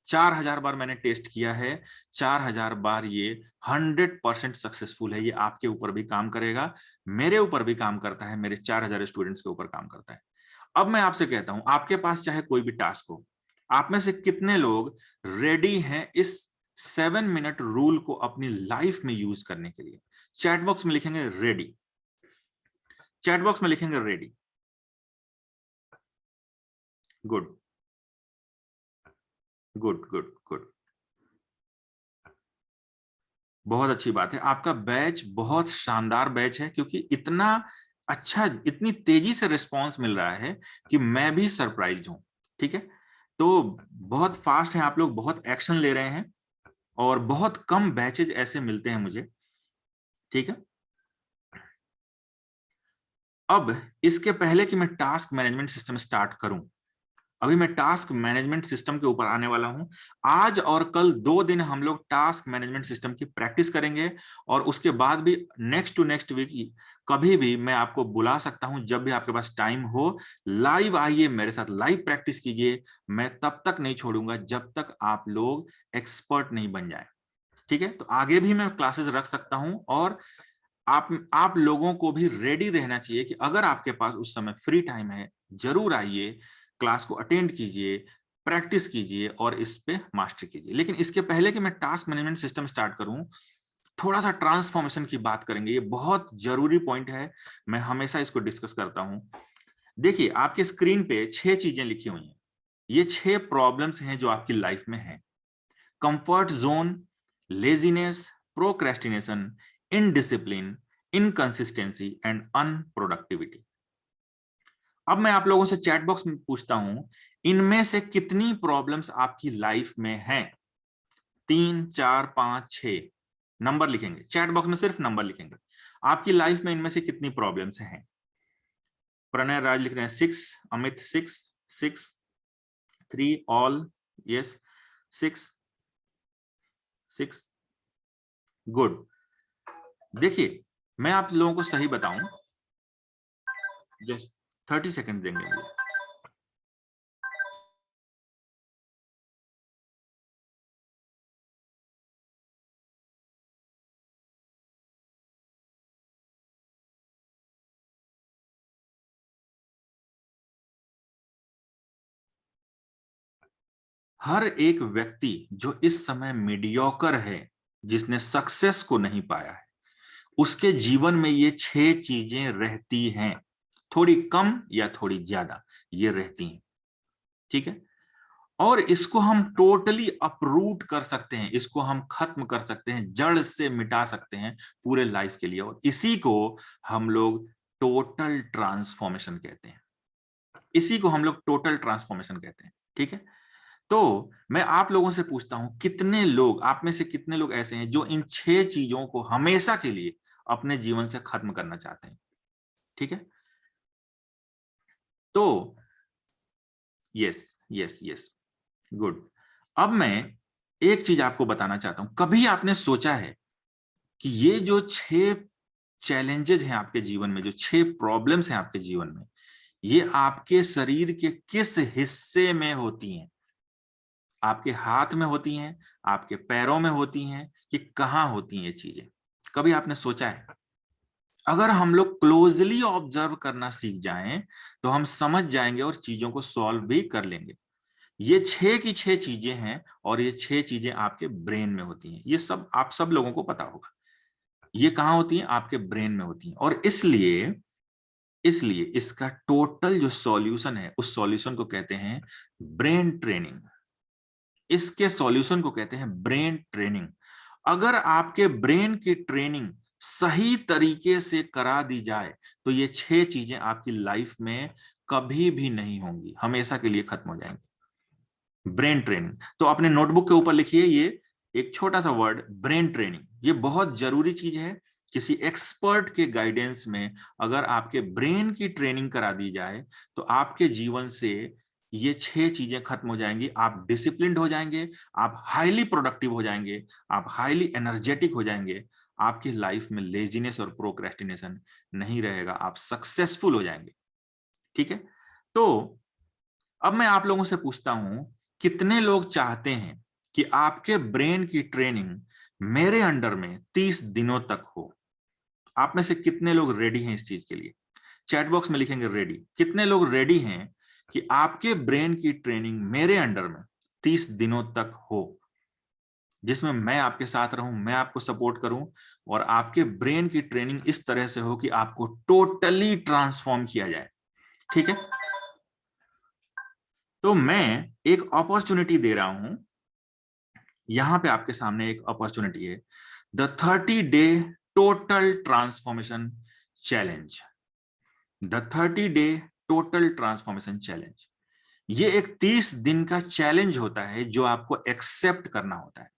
4000 बार मैंने टेस्ट किया है, 4000 बार ये 100% सक्सेसफुल है। ये आपके ऊपर भी काम करेगा, मेरे ऊपर भी काम करता है, मेरे 4000 स्टूडेंट्स के ऊपर काम करता है। अब मैं आपसे कहता हूं, आपके पास चाहे कोई भी टास्क हो, आप में से कितने लोग रेडी हैं इस 7 मिनट रूल को अपनी लाइफ में यूज करने के लिए? चैट बॉक्स में लिखेंगे रेडी, चैट बॉक्स में लिखेंगे ready. Good good good good, बहुत अच्छी बात है। आपका बैच बहुत शानदार बैच है, क्योंकि इतना अच्छा, इतनी तेजी से रिस्पांस मिल रहा है कि मैं भी सरप्राइज्ड हूं। ठीक है, तो बहुत फास्ट है आप लोग, बहुत एक्शन ले रहे हैं, और बहुत कम बैचेज ऐसे मिलते हैं मुझे। ठीक है, अब इसके पहले कि मैं टास्क मैनेजमेंट सिस्टम स्टार्ट करूं, अभी मैं टास्क मैनेजमेंट सिस्टम के ऊपर आने वाला हूं। आज और कल 2 दिन हम लोग टास्क मैनेजमेंट सिस्टम की प्रैक्टिस करेंगे, और उसके बाद भी नेक्स्ट टू नेक्स्ट वीक कभी भी मैं आपको बुला सकता हूं, जब भी आपके पास टाइम हो। लाइव आइए, मेरे साथ लाइव प्रैक्टिस कीजिए। मैं तब तक नहीं छोड़ूंगा जब तक आप लोग एक्सपर्ट नहीं बन जाए। ठीक है, तो आगे भी मैं क्लासेस रख सकता हूं, और आप लोगों को भी रेडी रहना चाहिए कि अगर आपके पास उस समय फ्री टाइम है, जरूर आइए, क्लास को अटेंड कीजिए, प्रैक्टिस कीजिए और इस पे मास्टर कीजिए। लेकिन इसके पहले कि मैं टास्क मैनेजमेंट सिस्टम स्टार्ट करूं, थोड़ा सा ट्रांसफॉर्मेशन की बात करेंगे। ये बहुत जरूरी पॉइंट है, मैं हमेशा इसको डिस्कस करता हूं। देखिए, आपके स्क्रीन पे 6 चीजें लिखी हुई हैं। ये 6 प्रॉब्लम्स हैं जो आपकी लाइफ में हैं। Comfort zone, laziness, procrastination, indiscipline, inconsistency and unproductivity. अब मैं आप लोगों से चैट बॉक्स में पूछता हूं, इनमें से कितनी प्रॉब्लम्स आपकी लाइफ में हैं? 3, 4, 5, 6 नंबर लिखेंगे चैट बॉक्स में, सिर्फ नंबर लिखेंगे। आपकी लाइफ में इनमें से कितनी प्रॉब्लम्स हैं? प्रणय राज लिख रहे हैं 6, अमित 6, 6, 3 ऑल, यस 6, 6, गुड। देखिए, मैं आप लोगों को सही बताऊं, जस्ट 30 सेकंड देंगे मुझे। हर एक व्यक्ति जो इस समय मीडियोकर है, जिसने सक्सेस को नहीं पाया है, उसके जीवन में ये 6 चीजें रहती हैं, थोड़ी कम या थोड़ी ज्यादा ये रहती हैं। ठीक है, और इसको हम टोटली अपरूट कर सकते हैं, इसको हम खत्म कर सकते हैं, जड़ से मिटा सकते हैं पूरे लाइफ के लिए, और इसी को हम लोग टोटल ट्रांसफॉर्मेशन कहते हैं। इसी को हम लोग टोटल ट्रांसफॉर्मेशन कहते हैं। ठीक है, तो मैं आप लोगों से पूछता हूं, कितने लोग, आप में से कितने लोग ऐसे हैं जो इन 6 चीजों को हमेशा के लिए अपने जीवन से खत्म करना चाहते हैं? ठीक है, तो यस यस यस, गुड। अब मैं एक चीज आपको बताना चाहता हूं, कभी आपने सोचा है कि ये जो 6 चैलेंजेस हैं आपके जीवन में, जो 6 प्रॉब्लम्स हैं आपके जीवन में, ये आपके शरीर के किस हिस्से में होती हैं? आपके हाथ में होती हैं, आपके पैरों में होती हैं, कि कहां होती हैं ये चीजें? कभी आपने सोचा है? अगर हम लोग क्लोजली ऑब्जर्व करना सीख जाएं तो हम समझ जाएंगे और चीजों को सॉल्व भी कर लेंगे। ये 6 की 6 चीजें हैं, और ये 6 चीजें आपके ब्रेन में होती हैं। ये सब आप सब लोगों को पता होगा। ये कहाँ होती हैं? आपके ब्रेन में होती हैं। और इसलिए इसलिए इसका टोटल जो सॉल्यूशन है, उस सॉल्यूशन को कहते हैं ब्रेन ट्रेनिंग। इसके सॉल्यूशन को कहते हैं ब्रेन ट्रेनिंग। अगर आपके ब्रेन की ट्रेनिंग सही तरीके से करा दी जाए तो ये 6 चीजें आपकी लाइफ में कभी भी नहीं होंगी, हमेशा के लिए खत्म हो जाएंगी। ब्रेन ट्रेनिंग, तो अपने नोटबुक के ऊपर लिखिए ये एक छोटा सा वर्ड, ब्रेन ट्रेनिंग। ये बहुत जरूरी चीज है। किसी एक्सपर्ट के गाइडेंस में अगर आपके ब्रेन की ट्रेनिंग करा दी जाए तो आपके जीवन से ये 6 चीजें खत्म हो जाएंगी, आप डिसिप्लिन्ड हो जाएंगे, आप हाईली प्रोडक्टिव हो जाएंगे, आप हाईली एनर्जेटिक हो जाएंगे, आपकी लाइफ में लेजीनेस और प्रोक्रेस्टिनेशन नहीं रहेगा, आप सक्सेसफुल हो जाएंगे। ठीक है, तो अब मैं आप लोगों से पूछता हूं, कितने लोग चाहते हैं कि आपके ब्रेन की ट्रेनिंग मेरे अंडर में 30 दिनों तक हो? आप में से कितने लोग रेडी हैं इस चीज के लिए? चैट बॉक्स में लिखेंगे रेडी। कितने लोग रेडी हैं कि आपके ब्रेन की ट्रेनिंग मेरे अंडर में 30 दिनों तक हो, जिसमें मैं आपके साथ रहूं, मैं आपको सपोर्ट करूं और आपके ब्रेन की ट्रेनिंग इस तरह से हो कि आपको टोटली ट्रांसफॉर्म किया जाए। ठीक है, तो मैं एक अपॉर्चुनिटी दे रहा हूं, यहां पे आपके सामने एक अपॉर्चुनिटी है, द 30-डे टोटल ट्रांसफॉर्मेशन चैलेंज। द 30-डे टोटल ट्रांसफॉर्मेशन चैलेंज, ये एक 30 दिन का चैलेंज होता है जो आपको एक्सेप्ट करना होता है।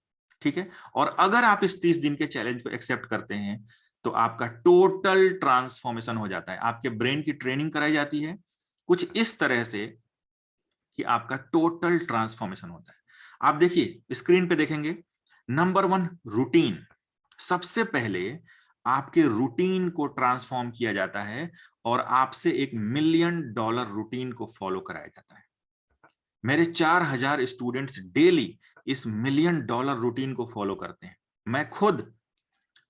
ठीक है, और अगर आप इस 30 दिन के चैलेंज को एक्सेप्ट करते हैं तो आपका टोटल ट्रांसफॉर्मेशन हो जाता है। आपके ब्रेन की ट्रेनिंग कराई जाती है कुछ इस तरह से कि आपका टोटल ट्रांसफॉर्मेशन होता है। आप देखिए स्क्रीन पे देखेंगे, नंबर 1 रूटीन। सबसे पहले आपके रूटीन को ट्रांसफॉर्म किया जाता है और आपसे एक $1 मिलियन रूटीन को फॉलो कराया जाता है। मेरे 4000 स्टूडेंट्स डेली इस $1 मिलियन रूटीन को फॉलो करते हैं। मैं खुद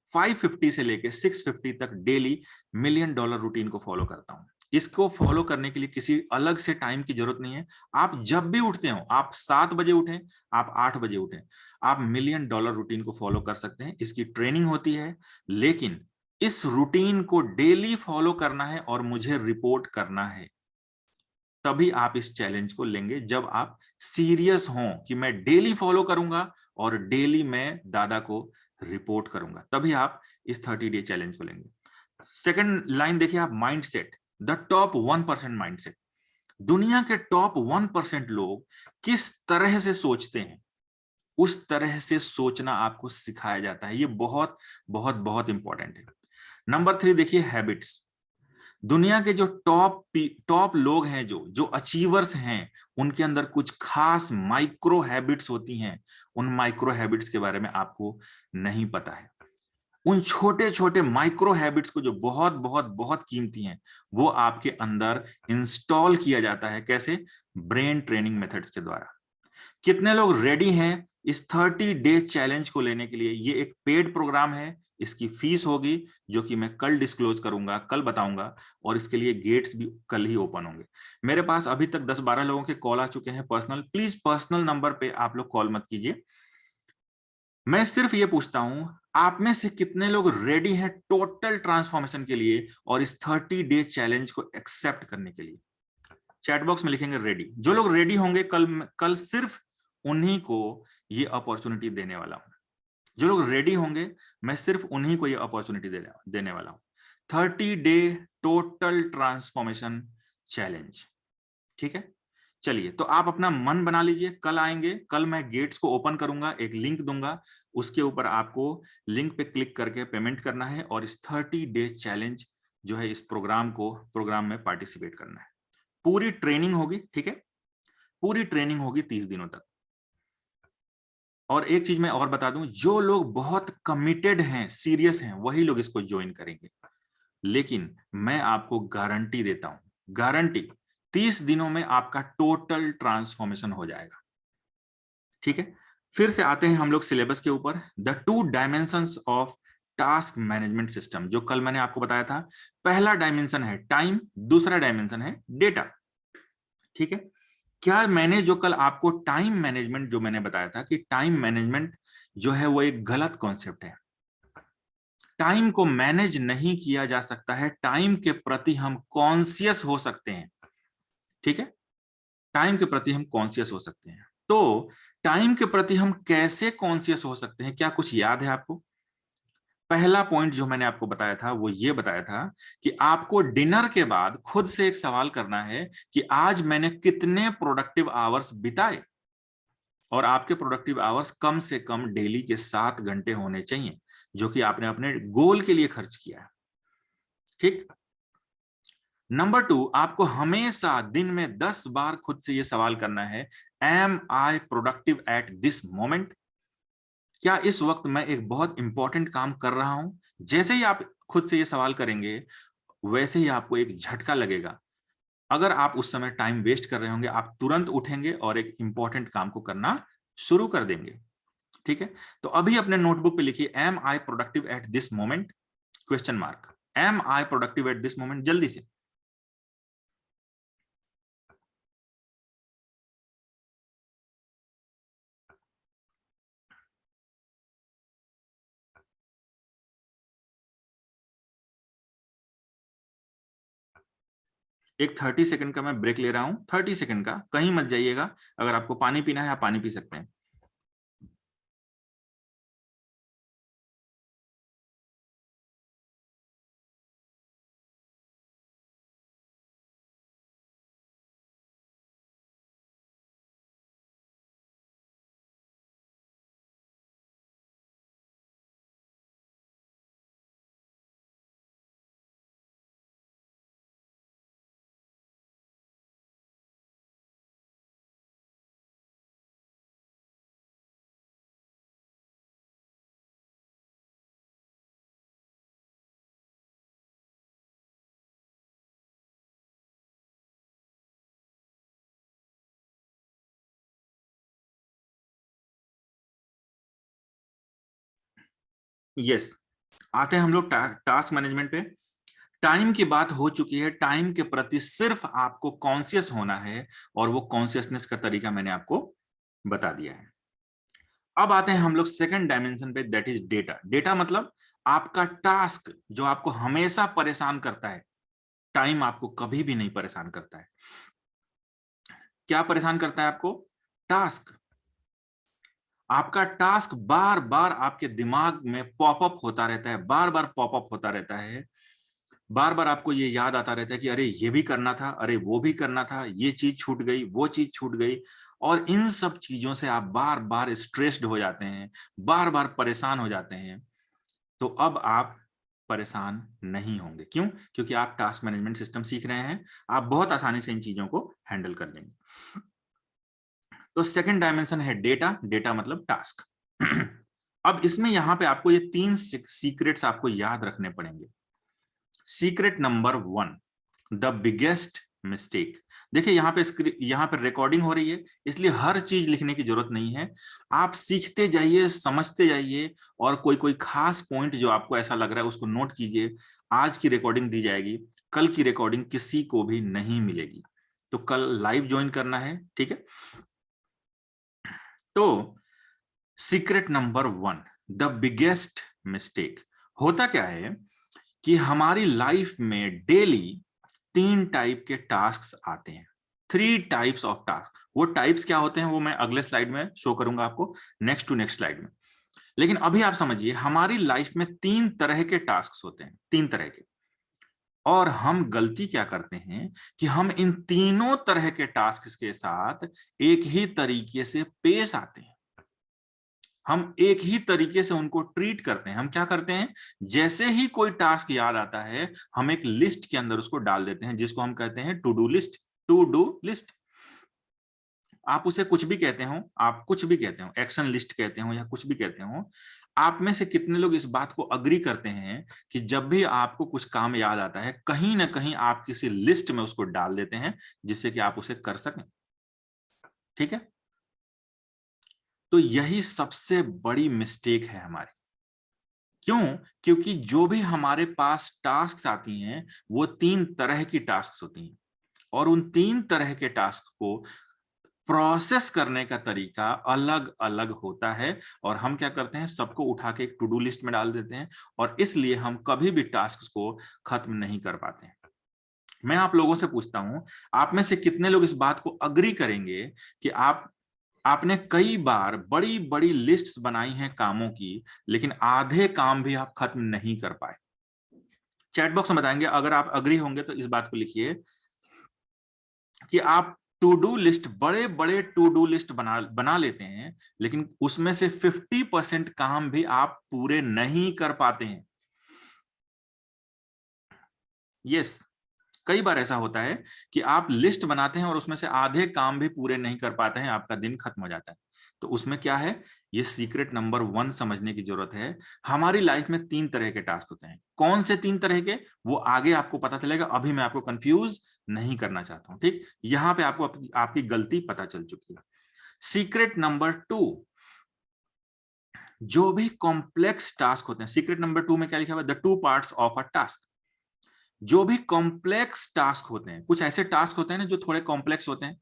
550 से लेके 650 तक डेली $1 मिलियन रूटीन को फॉलो करता हूं। इसको फॉलो करने के लिए किसी अलग से टाइम की जरूरत नहीं है। आप जब भी उठते हो, आप 7 बजे उठें, आप 8 बजे उठें, आप $1 मिलियन रूटीन को फॉलो कर सकते हैं। इसकी ट्रेनिंग होती है, लेकिन इस रूटीन को डेली फॉलो करना है और मुझे रिपोर्ट करना है। तभी आप इस चैलेंज को लेंगे जब आप सीरियस हों कि मैं डेली फॉलो करूंगा और डेली मैं दादा को रिपोर्ट करूंगा, तभी आप इस 30-डे चैलेंज को लेंगे। सेकंड लाइन देखिए आप, माइंडसेट, द टॉप 1% माइंडसेट। दुनिया के टॉप 1% लोग किस तरह से सोचते हैं, उस तरह से सोचना आपको सिखाया जाता है। ये बहुत बहुत बहुत इंपॉर्टेंट है। नंबर 3 देखिए, हैबिट्स। दुनिया के जो टॉप लोग हैं, जो जो अचीवर्स हैं, उनके अंदर कुछ खास माइक्रो हैबिट्स होती हैं। उन माइक्रो हैबिट्स के बारे में आपको नहीं पता है। उन छोटे छोटे माइक्रो हैबिट्स को, जो बहुत बहुत बहुत कीमती हैं, वो आपके अंदर इंस्टॉल किया जाता है। कैसे? ब्रेन ट्रेनिंग मेथड्स के द्वारा। कितने लोग रेडी हैं इस 30 डे चैलेंज को लेने के लिए? ये एक पेड प्रोग्राम है, इसकी फीस होगी जो कि मैं कल डिस्क्लोज करूंगा, कल बताऊंगा, और इसके लिए गेट्स भी कल ही ओपन होंगे। मेरे पास अभी तक 10-12 लोगों के कॉल आ चुके हैं पर्सनल। प्लीज पर्सनल नंबर पे आप लोग कॉल मत कीजिए। मैं सिर्फ ये पूछता हूं, आप में से कितने लोग रेडी हैं टोटल ट्रांसफॉर्मेशन के लिए और इस 30 डे चैलेंज को एक्सेप्ट करने के लिए? चैट बॉक्स में लिखेंगे रेडी। जो लोग रेडी होंगे, कल सिर्फ उन्हीं को ये अपॉर्चुनिटी देने वाला हूं। जो लोग रेडी होंगे, मैं सिर्फ उन्हीं को ये अपॉर्चुनिटी देने वाला हूं। 30 डे टोटल ट्रांसफॉर्मेशन चैलेंज। ठीक है, चलिए, तो आप अपना मन बना लीजिए, कल आएंगे। कल मैं गेट्स को ओपन करूंगा, एक लिंक दूंगा, उसके ऊपर आपको लिंक पे क्लिक करके पेमेंट करना है और इस 30 डे चैलेंज जो है, इस प्रोग्राम में पार्टिसिपेट करना है। पूरी ट्रेनिंग होगी, ठीक है, पूरी ट्रेनिंग होगी 30 दिनों तक। और एक चीज मैं और बता दूं, जो लोग बहुत कमिटेड हैं, सीरियस हैं, वही लोग इसको ज्वाइन करेंगे। लेकिन मैं आपको गारंटी देता हूं, गारंटी, 30 दिनों में आपका टोटल ट्रांसफॉर्मेशन हो जाएगा। ठीक है, फिर से आते हैं हम लोग सिलेबस के ऊपर। The 2 dimensions of task management system, जो कल मैंने आपको बताया था। पहला डायमेंशन है टाइम, दूसरा डायमेंशन है डेटा। ठीक है, क्या मैंने जो कल आपको टाइम मैनेजमेंट जो मैंने बताया था कि टाइम मैनेजमेंट जो है वो एक गलत कॉन्सेप्ट है। टाइम को मैनेज नहीं किया जा सकता है, टाइम के प्रति हम कॉन्शियस हो सकते हैं। ठीक है, टाइम के प्रति हम कॉन्शियस हो सकते हैं। तो टाइम के प्रति हम कैसे कॉन्शियस हो सकते हैं, क्या कुछ याद है आपको? पहला पॉइंट जो मैंने आपको बताया था वो ये बताया था कि आपको डिनर के बाद खुद से एक सवाल करना है कि आज मैंने कितने प्रोडक्टिव आवर्स बिताए, और आपके प्रोडक्टिव आवर्स कम से कम डेली के 7 घंटे होने चाहिए, जो कि आपने अपने गोल के लिए खर्च किया है। ठीक, नंबर 2, आपको हमेशा दिन में 10 बार खुद से ये सवाल करना है, am I productive at this moment? क्या इस वक्त मैं एक बहुत इंपॉर्टेंट काम कर रहा हूं? जैसे ही आप खुद से ये सवाल करेंगे, वैसे ही आपको एक झटका लगेगा। अगर आप उस समय टाइम वेस्ट कर रहे होंगे, आप तुरंत उठेंगे और एक इंपॉर्टेंट काम को करना शुरू कर देंगे। ठीक है, तो अभी अपने नोटबुक पे लिखिए, am I productive at this moment, question mark. Am I productive at this moment, जल्दी से। एक 30 सेकंड का मैं ब्रेक ले रहा हूं, 30 सेकंड का, कहीं मत जाइएगा। अगर आपको पानी पीना है, आप पानी पी सकते हैं। यस, आते हैं हम लोग टास्क मैनेजमेंट पे। टाइम की बात हो चुकी है, टाइम के प्रति सिर्फ आपको कॉन्शियस होना है, और वो कॉन्शियसनेस का तरीका मैंने आपको बता दिया है। अब आते हैं हम लोग सेकंड डायमेंशन पे, दैट इज डेटा। डेटा मतलब आपका टास्क जो आपको हमेशा परेशान करता है। टाइम आपको कभी भी नहीं परेशान करता है। क्या परेशान करता है आपको? टास्क। आपका टास्क बार बार आपके दिमाग में पॉपअप होता रहता है, बार बार पॉपअप होता रहता है। बार बार आपको ये याद आता रहता है कि अरे ये भी करना था, अरे वो भी करना था, ये चीज छूट गई, वो चीज छूट गई। और इन सब चीजों से आप बार बार स्ट्रेस्ड हो जाते हैं, बार बार परेशान हो जाते हैं। तो अब आप परेशान नहीं होंगे। क्यों? क्योंकि आप टास्क मैनेजमेंट सिस्टम सीख रहे हैं। आप बहुत आसानी से इन चीजों को हैंडल कर लेंगे। तो सेकंड डायमेंशन है डेटा। डेटा मतलब टास्क। अब इसमें यहां पे आपको ये 3 सीक्रेट्स आपको याद रखने पड़ेंगे। Secret number 1, the biggest mistake. देखिए यहाँ पे रिकॉर्डिंग हो रही है, इसलिए हर चीज लिखने की जरूरत नहीं है। आप सीखते जाइए, समझते जाइए, और कोई कोई खास पॉइंट जो आपको ऐसा लग रहा है उसको नोट कीजिए। आज की रिकॉर्डिंग दी जाएगी, कल की रिकॉर्डिंग किसी को भी नहीं मिलेगी। तो कल लाइव ज्वाइन करना है, ठीक है? तो secret number 1, the biggest mistake. होता क्या है कि हमारी लाइफ में डेली 3 टाइप के टास्क आते हैं। 3 टाइप्स ऑफ टास्क। वो टाइप्स क्या होते हैं वो मैं अगले स्लाइड में शो करूंगा आपको, नेक्स्ट टू नेक्स्ट स्लाइड में। लेकिन अभी आप समझिए, हमारी लाइफ में 3 तरह के टास्क होते हैं, 3 तरह के। और हम गलती क्या करते हैं कि हम इन तीनों तरह के टास्क के साथ एक ही तरीके से पेश आते हैं। हम एक ही तरीके से उनको ट्रीट करते हैं। हम क्या करते हैं, जैसे ही कोई टास्क याद आता है, हम एक लिस्ट के अंदर उसको डाल देते हैं, जिसको हम कहते हैं to do list. To do list, आप उसे कुछ भी कहते हो, आप कुछ भी कहते हो, एक्शन लिस्ट कहते हो या कुछ भी कहते हो। आप में से कितने लोग इस बात को अग्री करते हैं कि जब भी आपको कुछ काम याद आता है, कहीं ना कहीं आप किसी लिस्ट में उसको डाल देते हैं, जिससे कि आप उसे कर सकें? ठीक है, तो यही सबसे बड़ी मिस्टेक है हमारी। क्यों? क्योंकि जो भी हमारे पास टास्क आती हैं, वो 3 तरह की टास्क होती हैं, और उन 3 तरह के टास्क को प्रोसेस करने का तरीका अलग अलग होता है। और हम क्या करते हैं, सबको उठा के एक टू डू लिस्ट में डाल देते हैं, और इसलिए हम कभी भी टास्क को खत्म नहीं कर पाते हैं। मैं आप लोगों से पूछता हूं, आप में से कितने लोग इस बात को अग्री करेंगे कि आपने कई बार बड़ी बड़ी लिस्ट्स बनाई हैं कामों की, लेकिन आधे काम भी आप खत्म नहीं कर पाए? चैट बॉक्स में बताएंगे अगर आप अग्री होंगे, तो इस बात को लिखिए कि आप टू डू लिस्ट, बड़े बड़े टू डू लिस्ट बना बना लेते हैं, लेकिन उसमें से 50% काम भी आप पूरे नहीं कर पाते हैं। यस, कई बार ऐसा होता है कि आप लिस्ट बनाते हैं और उसमें से आधे काम भी पूरे नहीं कर पाते हैं, आपका दिन खत्म हो जाता है। तो उसमें क्या है, ये सीक्रेट नंबर 1 समझने की जरूरत है। हमारी लाइफ में 3 तरह के टास्क होते हैं। कौन से 3 तरह के, वो आगे आपको पता चलेगा, अभी मैं आपको कंफ्यूज नहीं करना चाहता हूं। ठीक, यहां पे आपको आपकी गलती पता चल चुकी है। सीक्रेट नंबर 2, जो भी कॉम्प्लेक्स टास्क होते हैं, सीक्रेट नंबर 2 में क्या लिखा हुआ है, the 2 parts of a task. जो भी कॉम्प्लेक्स टास्क होते हैं, कुछ ऐसे टास्क होते हैं ना जो थोड़े कॉम्प्लेक्स होते हैं,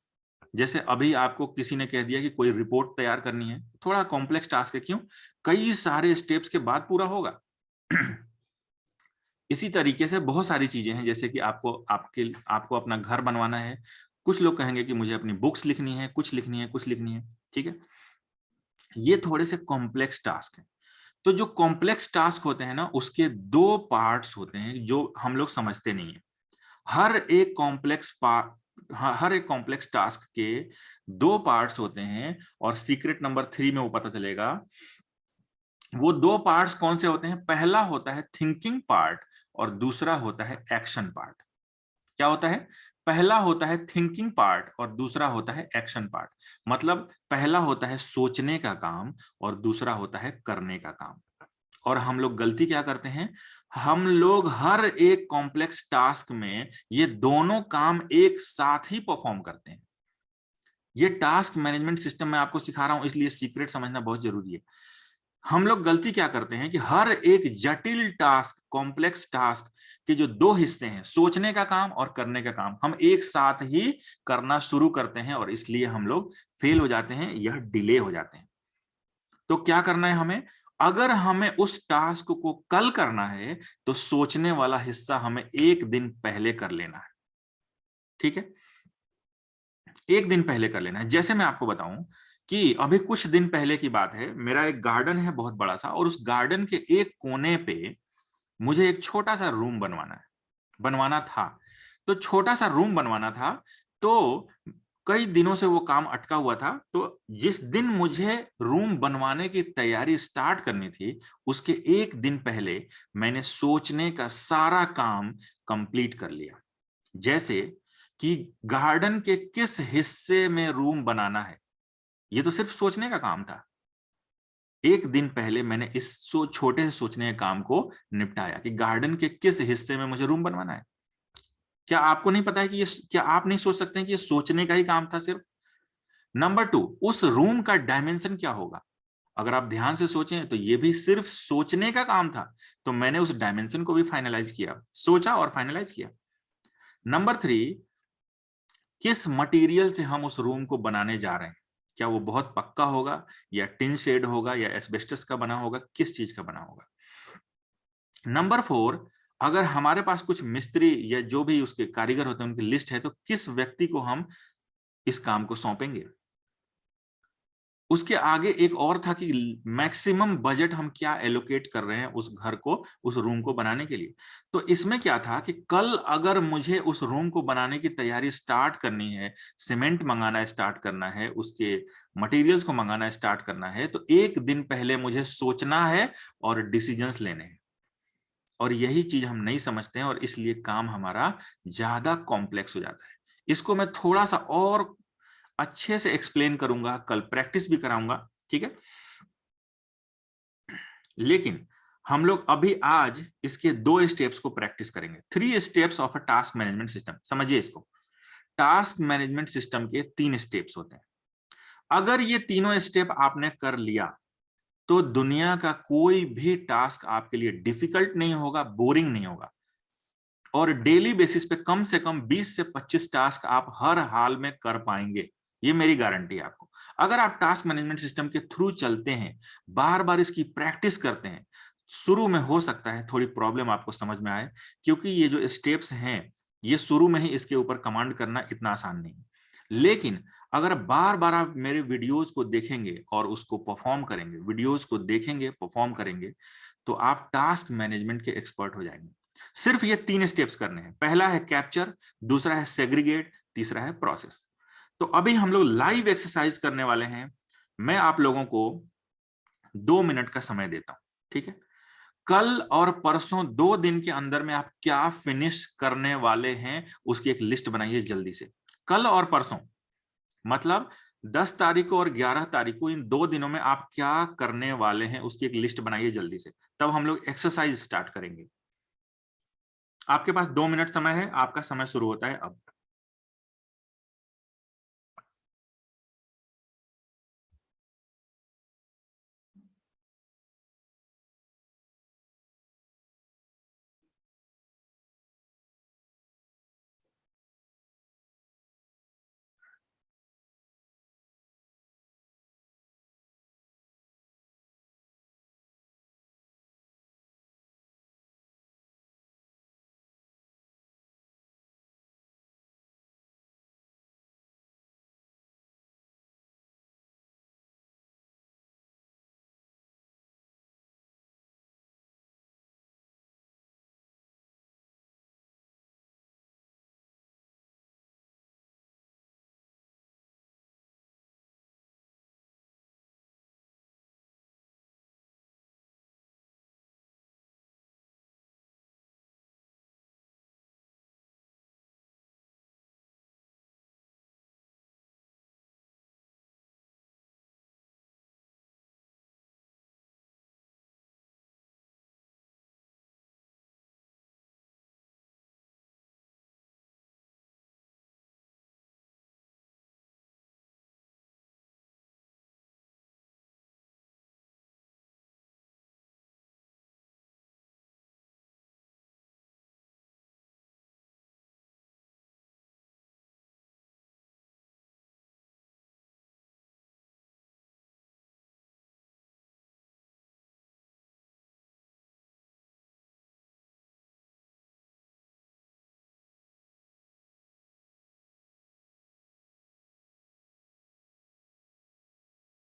जैसे अभी आपको किसी ने कह दिया कि कोई रिपोर्ट तैयार करनी है, थोड़ा कॉम्प्लेक्स टास्क है, क्यों, कई सारे स्टेप्स के बाद पूरा होगा। इसी तरीके से बहुत सारी चीजें हैं, जैसे कि आपको अपना घर बनवाना है, कुछ लोग कहेंगे कि मुझे अपनी बुक्स लिखनी है, कुछ लिखनी है, कुछ लिखनी है, ठीक है, ये थोड़े से कॉम्प्लेक्स टास्क हैं। तो जो कॉम्प्लेक्स टास्क होते हैं ना, उसके 2 पार्ट्स होते हैं जो हम लोग समझते नहीं है। हर एक कॉम्प्लेक्स टास्क के 2 पार्ट्स होते हैं, और सीक्रेट नंबर 3 में वो पता चलेगा। वो 2 पार्ट्स कौन से होते हैं, पहला होता है थिंकिंग पार्ट और दूसरा होता है एक्शन पार्ट। क्या होता है, पहला होता है थिंकिंग पार्ट और दूसरा होता है एक्शन पार्ट। मतलब पहला होता है सोचने का काम और दूसरा होता है करने का काम। और हम लोग गलती क्या करते हैं, हम लोग हर एक कॉम्प्लेक्स टास्क में ये दोनों काम एक साथ ही परफॉर्म करते हैं। ये टास्क मैनेजमेंट सिस्टम मैं आपको सिखा रहा हूं, इसलिए सीक्रेट समझना बहुत जरूरी है। हम लोग गलती क्या करते हैं कि हर एक जटिल टास्क, कॉम्प्लेक्स टास्क के जो 2 हिस्से हैं, सोचने का काम और करने का काम, हम एक साथ ही करना शुरू करते हैं, और इसलिए हम लोग फेल हो जाते हैं या डिले हो जाते हैं। तो क्या करना है हमें, अगर हमें उस टास्क को कल करना है तो सोचने वाला हिस्सा हमें एक दिन पहले कर लेना है। ठीक है, एक दिन पहले कर लेना है। जैसे मैं आपको बताऊं कि अभी कुछ दिन पहले की बात है, मेरा एक गार्डन है बहुत बड़ा सा, और उस गार्डन के एक कोने पे मुझे एक छोटा सा रूम बनवाना था। तो छोटा सा रूम बनवाना था, तो कई दिनों से वो काम अटका हुआ था। तो जिस दिन मुझे रूम बनवाने की तैयारी स्टार्ट करनी थी, उसके एक दिन पहले मैंने सोचने का सारा काम कंप्लीट कर लिया। जैसे कि गार्डन के किस हिस्से में रूम बनाना है, ये तो सिर्फ सोचने का काम था। एक दिन पहले मैंने इस छोटे से सोचने के काम को निपटाया कि गार्डन के किस हिस्से में मुझे रूम बनवाना है। क्या आपको नहीं पता है कि ये, क्या आप नहीं सोच सकते हैं कि ये सोचने का ही काम था सिर्फ। नंबर 2, उस रूम का डायमेंशन क्या होगा, अगर आप ध्यान से सोचें तो ये भी सिर्फ सोचने का काम था। तो मैंने उस डायमेंशन को भी फाइनलाइज किया, सोचा और फाइनलाइज किया। नंबर 3, किस मटेरियल से हम उस रूम को बनाने जा रहे हैं, क्या वो बहुत पक्का होगा या टिन शेड होगा या एस्बेस्टस का बना होगा, किस चीज का बना होगा। नंबर 4, अगर हमारे पास कुछ मिस्त्री या जो भी उसके कारीगर होते हैं उनकी लिस्ट है, तो किस व्यक्ति को हम इस काम को सौंपेंगे। उसके आगे एक और था कि मैक्सिमम बजट हम क्या एलोकेट कर रहे हैं उस घर को, उस रूम को बनाने के लिए। तो इसमें क्या था कि कल अगर मुझे उस रूम को बनाने की तैयारी स्टार्ट करनी है, सीमेंट मंगाना स्टार्ट करना है, उसके मटेरियल्स को मंगाना स्टार्ट करना है, तो एक दिन पहले मुझे सोचना है और डिसीजंस लेने हैं। और यही चीज हम नहीं समझते हैं, और इसलिए काम हमारा ज्यादा कॉम्प्लेक्स हो जाता है। इसको मैं थोड़ा सा और अच्छे से एक्सप्लेन करूंगा, कल प्रैक्टिस भी कराऊंगा, ठीक है। लेकिन हम लोग अभी आज इसके 2 स्टेप्स को प्रैक्टिस करेंगे। 3 steps of a task management system. समझिए इसको, टास्क मैनेजमेंट सिस्टम के 3 स्टेप्स होते हैं। अगर ये तीनों स्टेप आपने कर लिया तो दुनिया का कोई भी टास्क आपके लिए डिफिकल्ट नहीं होगा, बोरिंग नहीं होगा, और डेली बेसिस पे कम से कम 20 से 25 टास्क आप हर हाल में कर पाएंगे। ये मेरी गारंटी है आपको। अगर आप टास्क मैनेजमेंट सिस्टम के थ्रू चलते हैं, बार बार इसकी प्रैक्टिस करते हैं, शुरू में हो सकता है थोड़ी प्रॉब्लम आपको समझ में आए, क्योंकि ये जो स्टेप्स हैं, ये शुरू में ही इसके ऊपर कमांड करना इतना आसान नहीं। लेकिन अगर बार बार आप मेरे वीडियोस को देखेंगे और उसको परफॉर्म करेंगे, वीडियोस को देखेंगे, परफॉर्म करेंगे, तो आप टास्क मैनेजमेंट के एक्सपर्ट हो जाएंगे। सिर्फ ये 3 स्टेप्स करने हैं। पहला है कैप्चर, दूसरा है सेग्रीगेट, तीसरा है प्रोसेस। तो अभी हम लोग लाइव एक्सरसाइज करने वाले हैं। मैं आप लोगों को 2 मिनट का समय देता हूं, ठीक है। कल और परसों 2 दिन के अंदर में आप क्या फिनिश करने वाले हैं उसकी एक लिस्ट बनाइए जल्दी से। कल और परसों मतलब 10 तारीख को और 11 तारीख को, इन 2 दिनों में आप क्या करने वाले हैं उसकी एक लिस्ट बनाइए जल्दी से। तब हम लोग एक्सरसाइज स्टार्ट करेंगे। आपके पास 2 मिनट समय है, आपका समय शुरू होता है अब।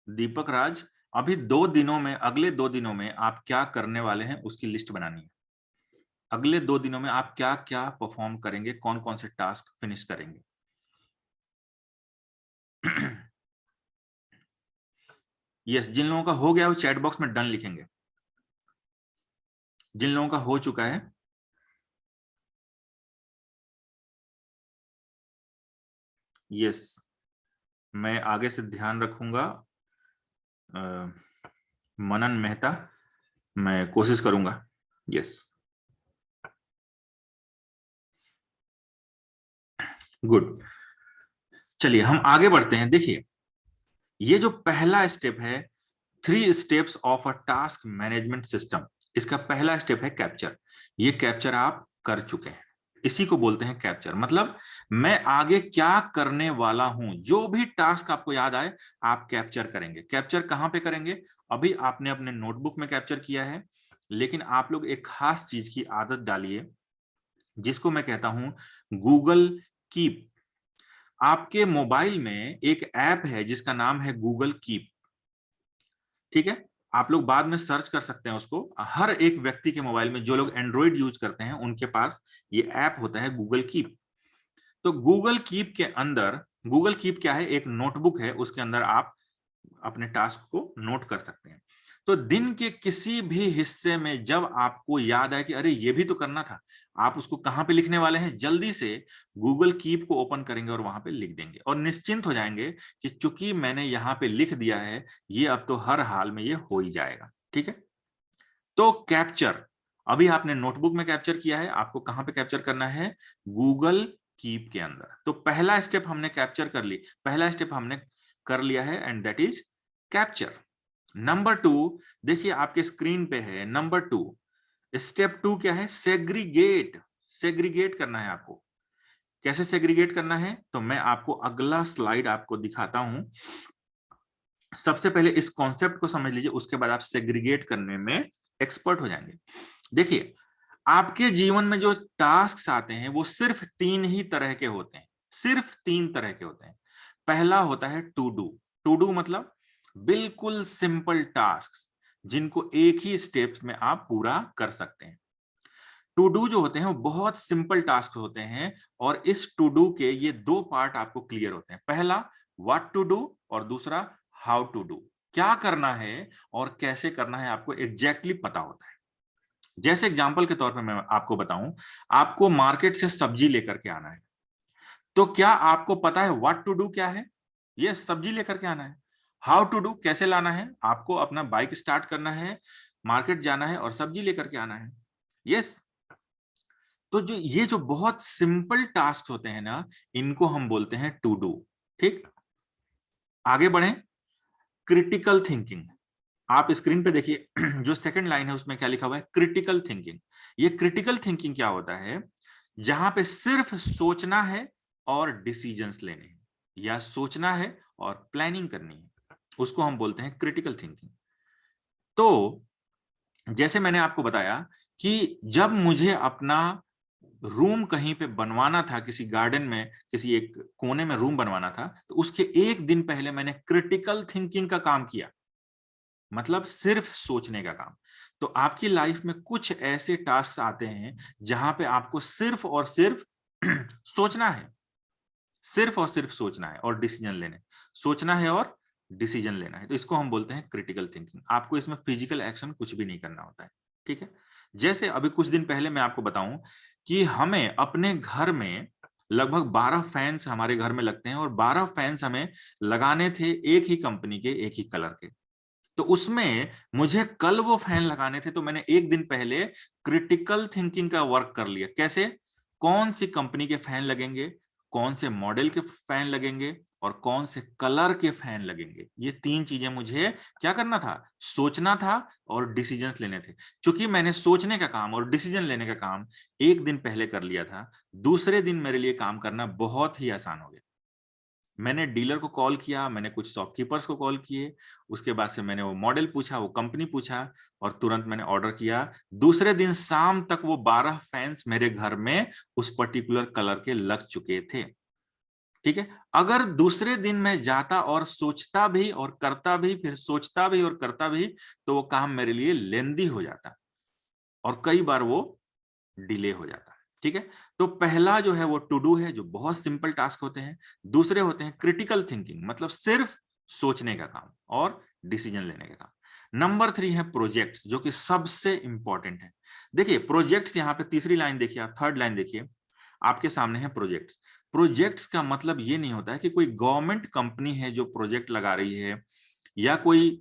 दीपक राज, अभी 2 दिनों में, अगले 2 दिनों में आप क्या करने वाले हैं उसकी लिस्ट बनानी है। अगले 2 दिनों में आप क्या क्या परफॉर्म करेंगे, कौन कौन से टास्क फिनिश करेंगे। यस, जिन लोगों का हो गया वो चैट बॉक्स में डन लिखेंगे। जिन लोगों का हो चुका है, यस, मैं आगे से ध्यान रखूंगा। मनन मेहता, मैं कोशिश करूंगा। Yes, good. चलिए हम आगे बढ़ते हैं। देखिए, ये जो पहला स्टेप है, 3 steps of a task management system, इसका पहला स्टेप है कैप्चर। ये कैप्चर आप कर चुके हैं, इसी को बोलते हैं कैप्चर। मतलब मैं आगे क्या करने वाला हूं, जो भी टास्क आपको याद आए आप कैप्चर करेंगे। कैप्चर कहां पे करेंगे? अभी आपने अपने नोटबुक में कैप्चर किया है, लेकिन आप लोग एक खास चीज की आदत डालिए जिसको मैं कहता हूं गूगल कीप। आपके मोबाइल में एक ऐप है जिसका नाम है गूगल कीप, ठीक है? आप लोग बाद में सर्च कर सकते हैं उसको। हर एक व्यक्ति के मोबाइल में, जो लोग एंड्रॉइड यूज करते हैं उनके पास ये ऐप होता है गूगल कीप। तो गूगल कीप के अंदर, गूगल कीप क्या है? एक नोटबुक है, उसके अंदर आप अपने टास्क को नोट कर सकते हैं। तो दिन के किसी भी हिस्से में जब आपको याद आए कि अरे ये भी तो करना था, आप उसको कहां पे लिखने वाले हैं, जल्दी से गूगल कीप को ओपन करेंगे और वहां पे लिख देंगे, और निश्चिंत हो जाएंगे कि चूंकि मैंने यहां पे लिख दिया है, ये अब तो हर हाल में ये हो ही जाएगा। ठीक है? तो कैप्चर, अभी आपने नोटबुक में कैप्चर किया है, आपको कहां पे कैप्चर करना है? गूगल कीप के अंदर। तो पहला स्टेप हमने कैप्चर कर ली, पहला स्टेप हमने कर लिया है, and that is capture. Number 2, देखिए आपके स्क्रीन पे है नंबर 2। स्टेप 2 क्या है? सेग्रीगेट। सेग्रीगेट करना है आपको। कैसे सेग्रीगेट करना है? तो मैं आपको अगला स्लाइड आपको दिखाता हूं। सबसे पहले इस कॉन्सेप्ट को समझ लीजिए, उसके बाद आप सेग्रीगेट करने में एक्सपर्ट हो जाएंगे। देखिए, आपके जीवन में जो टास्क आते हैं वो सिर्फ 3 ही तरह के होते हैं, सिर्फ 3 तरह के होते हैं। पहला होता है टू डू। टू डू मतलब बिल्कुल सिंपल टास्क जिनको एक ही स्टेप में आप पूरा कर सकते हैं। टू डू जो होते हैं वो बहुत सिंपल टास्क होते हैं, और इस टू डू के ये 2 पार्ट आपको क्लियर होते हैं। पहला व्हाट टू डू, और दूसरा हाउ टू डू। क्या करना है और कैसे करना है आपको एग्जैक्टली पता होता है। जैसे एग्जांपल के तौर पर मैं आपको बताऊं, आपको मार्केट से सब्जी लेकर के आना है, तो क्या आपको पता है व्हाट टू डू क्या है? ये सब्जी लेकर के आना है। हाउ टू डू, कैसे लाना है? आपको अपना बाइक स्टार्ट करना है, मार्केट जाना है और सब्जी लेकर के आना है। यस। तो जो ये जो बहुत सिंपल टास्क होते हैं ना, इनको हम बोलते हैं टू डू। ठीक, आगे बढ़ें। क्रिटिकल थिंकिंग, आप स्क्रीन पे देखिए जो सेकंड लाइन है उसमें क्या लिखा हुआ है? Critical thinking. ये क्रिटिकल थिंकिंग क्या होता है? जहां पे सिर्फ सोचना है और डिसीजंस लेने हैं, या सोचना है और प्लानिंग करनी है, उसको हम बोलते हैं क्रिटिकल थिंकिंग। तो जैसे मैंने आपको बताया कि जब मुझे अपना रूम कहीं पे बनवाना था, किसी गार्डन में किसी एक कोने में रूम बनवाना था, तो उसके एक दिन पहले मैंने क्रिटिकल थिंकिंग का काम किया, मतलब सिर्फ सोचने का काम। तो आपकी लाइफ में कुछ ऐसे टास्क आते हैं जहां पे आपको सिर्फ और सिर्फ सोचना है, सिर्फ और सिर्फ सोचना है और डिसीजन लेने, सोचना है और डिसीजन लेना है। तो इसको हम बोलते हैं क्रिटिकल थिंकिंग। आपको इसमें फिजिकल एक्शन कुछ भी नहीं करना होता है। ठीक है, जैसे अभी कुछ दिन पहले मैं आपको बताऊं कि हमें अपने घर में लगभग 12 फैंस हमारे घर में लगते हैं, और 12 फैंस हमें लगाने थे एक ही कंपनी के, एक ही कलर के। तो उसमें मुझे कल वो फैन लगाने थे, तो मैंने एक दिन पहले क्रिटिकल थिंकिंग का वर्क कर लिया। कैसे? कौन सी कंपनी के फैन लगेंगे, कौन से मॉडल के फैन लगेंगे और कौन से कलर के फैन लगेंगे, ये तीन चीजें मुझे क्या करना था? सोचना था और डिसीजंस लेने थे। क्योंकि मैंने सोचने का काम और डिसीजन लेने का काम एक दिन पहले कर लिया था, दूसरे दिन मेरे लिए काम करना बहुत ही आसान हो गया। मैंने डीलर को कॉल किया, मैंने कुछ शॉपकीपर्स को कॉल किए, उसके बाद से मैंने वो मॉडल पूछा, वो कंपनी पूछा, और तुरंत मैंने ऑर्डर किया। दूसरे दिन शाम तक वो 12 फैंस मेरे घर में उस पर्टिकुलर कलर के लग चुके थे। ठीक है, अगर दूसरे दिन मैं जाता और सोचता भी और करता भी, फिर सोचता भी और करता भी, तो वो काम मेरे लिए लेंदी हो जाता और कई बार वो डिले हो जाता है। ठीक है, तो पहला जो है वो टू डू है, जो बहुत सिंपल टास्क होते हैं। दूसरे होते हैं क्रिटिकल थिंकिंग, मतलब सिर्फ सोचने का काम और डिसीजन लेने का काम। नंबर 3 है प्रोजेक्ट्स, जो कि सबसे इंपॉर्टेंट है। देखिए प्रोजेक्ट्स, यहाँ पे तीसरी लाइन देखिए, आप थर्ड लाइन देखिए, आपके सामने है प्रोजेक्ट्स। प्रोजेक्ट्स का मतलब ये नहीं होता है कि कोई गवर्नमेंट कंपनी है जो प्रोजेक्ट लगा रही है, या कोई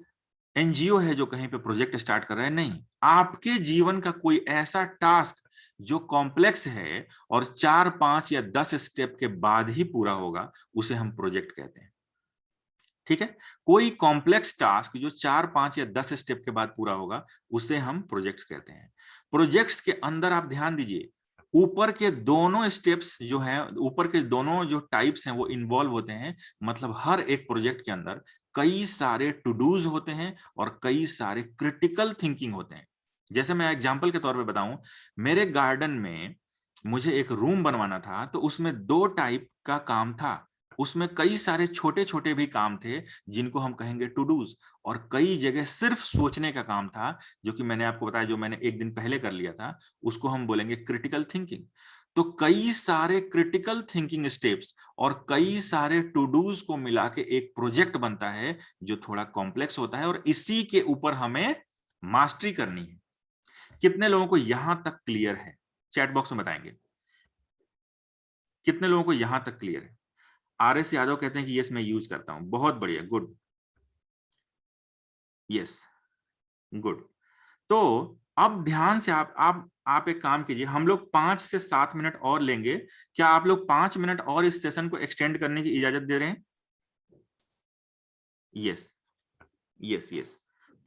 एनजीओ है जो कहीं पे प्रोजेक्ट स्टार्ट कर रहा है। नहीं, आपके जीवन का कोई ऐसा टास्क जो कॉम्प्लेक्स है और 4, 5 या 10 स्टेप के बाद ही पूरा होगा, उसे हम प्रोजेक्ट कहते हैं। ठीक है, कोई कॉम्प्लेक्स टास्क जो 4, 5 या 10 स्टेप के बाद पूरा होगा, उसे हम प्रोजेक्ट्स कहते हैं। प्रोजेक्ट्स के अंदर आप ध्यान दीजिए, ऊपर के दोनों स्टेप्स जो हैं, ऊपर के दोनों जो टाइप्स हैं वो इन्वॉल्व होते हैं। मतलब हर एक प्रोजेक्ट के अंदर कई सारे टू डूज होते हैं और कई सारे क्रिटिकल थिंकिंग होते हैं। जैसे मैं एग्जांपल के तौर पे बताऊं, मेरे गार्डन में मुझे एक रूम बनवाना था, तो उसमें 2 टाइप का काम था। उसमें कई सारे छोटे छोटे भी काम थे जिनको हम कहेंगे टू डूज, और कई जगह सिर्फ सोचने का काम था, जो कि मैंने आपको बताया, जो मैंने एक दिन पहले कर लिया था, उसको हम बोलेंगे क्रिटिकल थिंकिंग। तो कई सारे क्रिटिकल थिंकिंग स्टेप्स और कई सारे टू डूज को मिला के एक प्रोजेक्ट बनता है, जो थोड़ा कॉम्प्लेक्स होता है, और इसी के ऊपर हमें मास्टरी करनी है। कितने लोगों को यहां तक क्लियर है? चैट बॉक्स में बताएंगे कितने लोगों को यहां तक क्लियर है। आर एस यादव कहते हैं कि यस मैं यूज करता हूं, बहुत बढ़िया, गुड, यस, गुड। तो अब ध्यान से आप एक काम कीजिए, हम लोग 5 से 7 मिनट और लेंगे। क्या आप लोग 5 मिनट और इस सेशन को एक्सटेंड करने की इजाजत दे रहे हैं? Yes, yes, yes.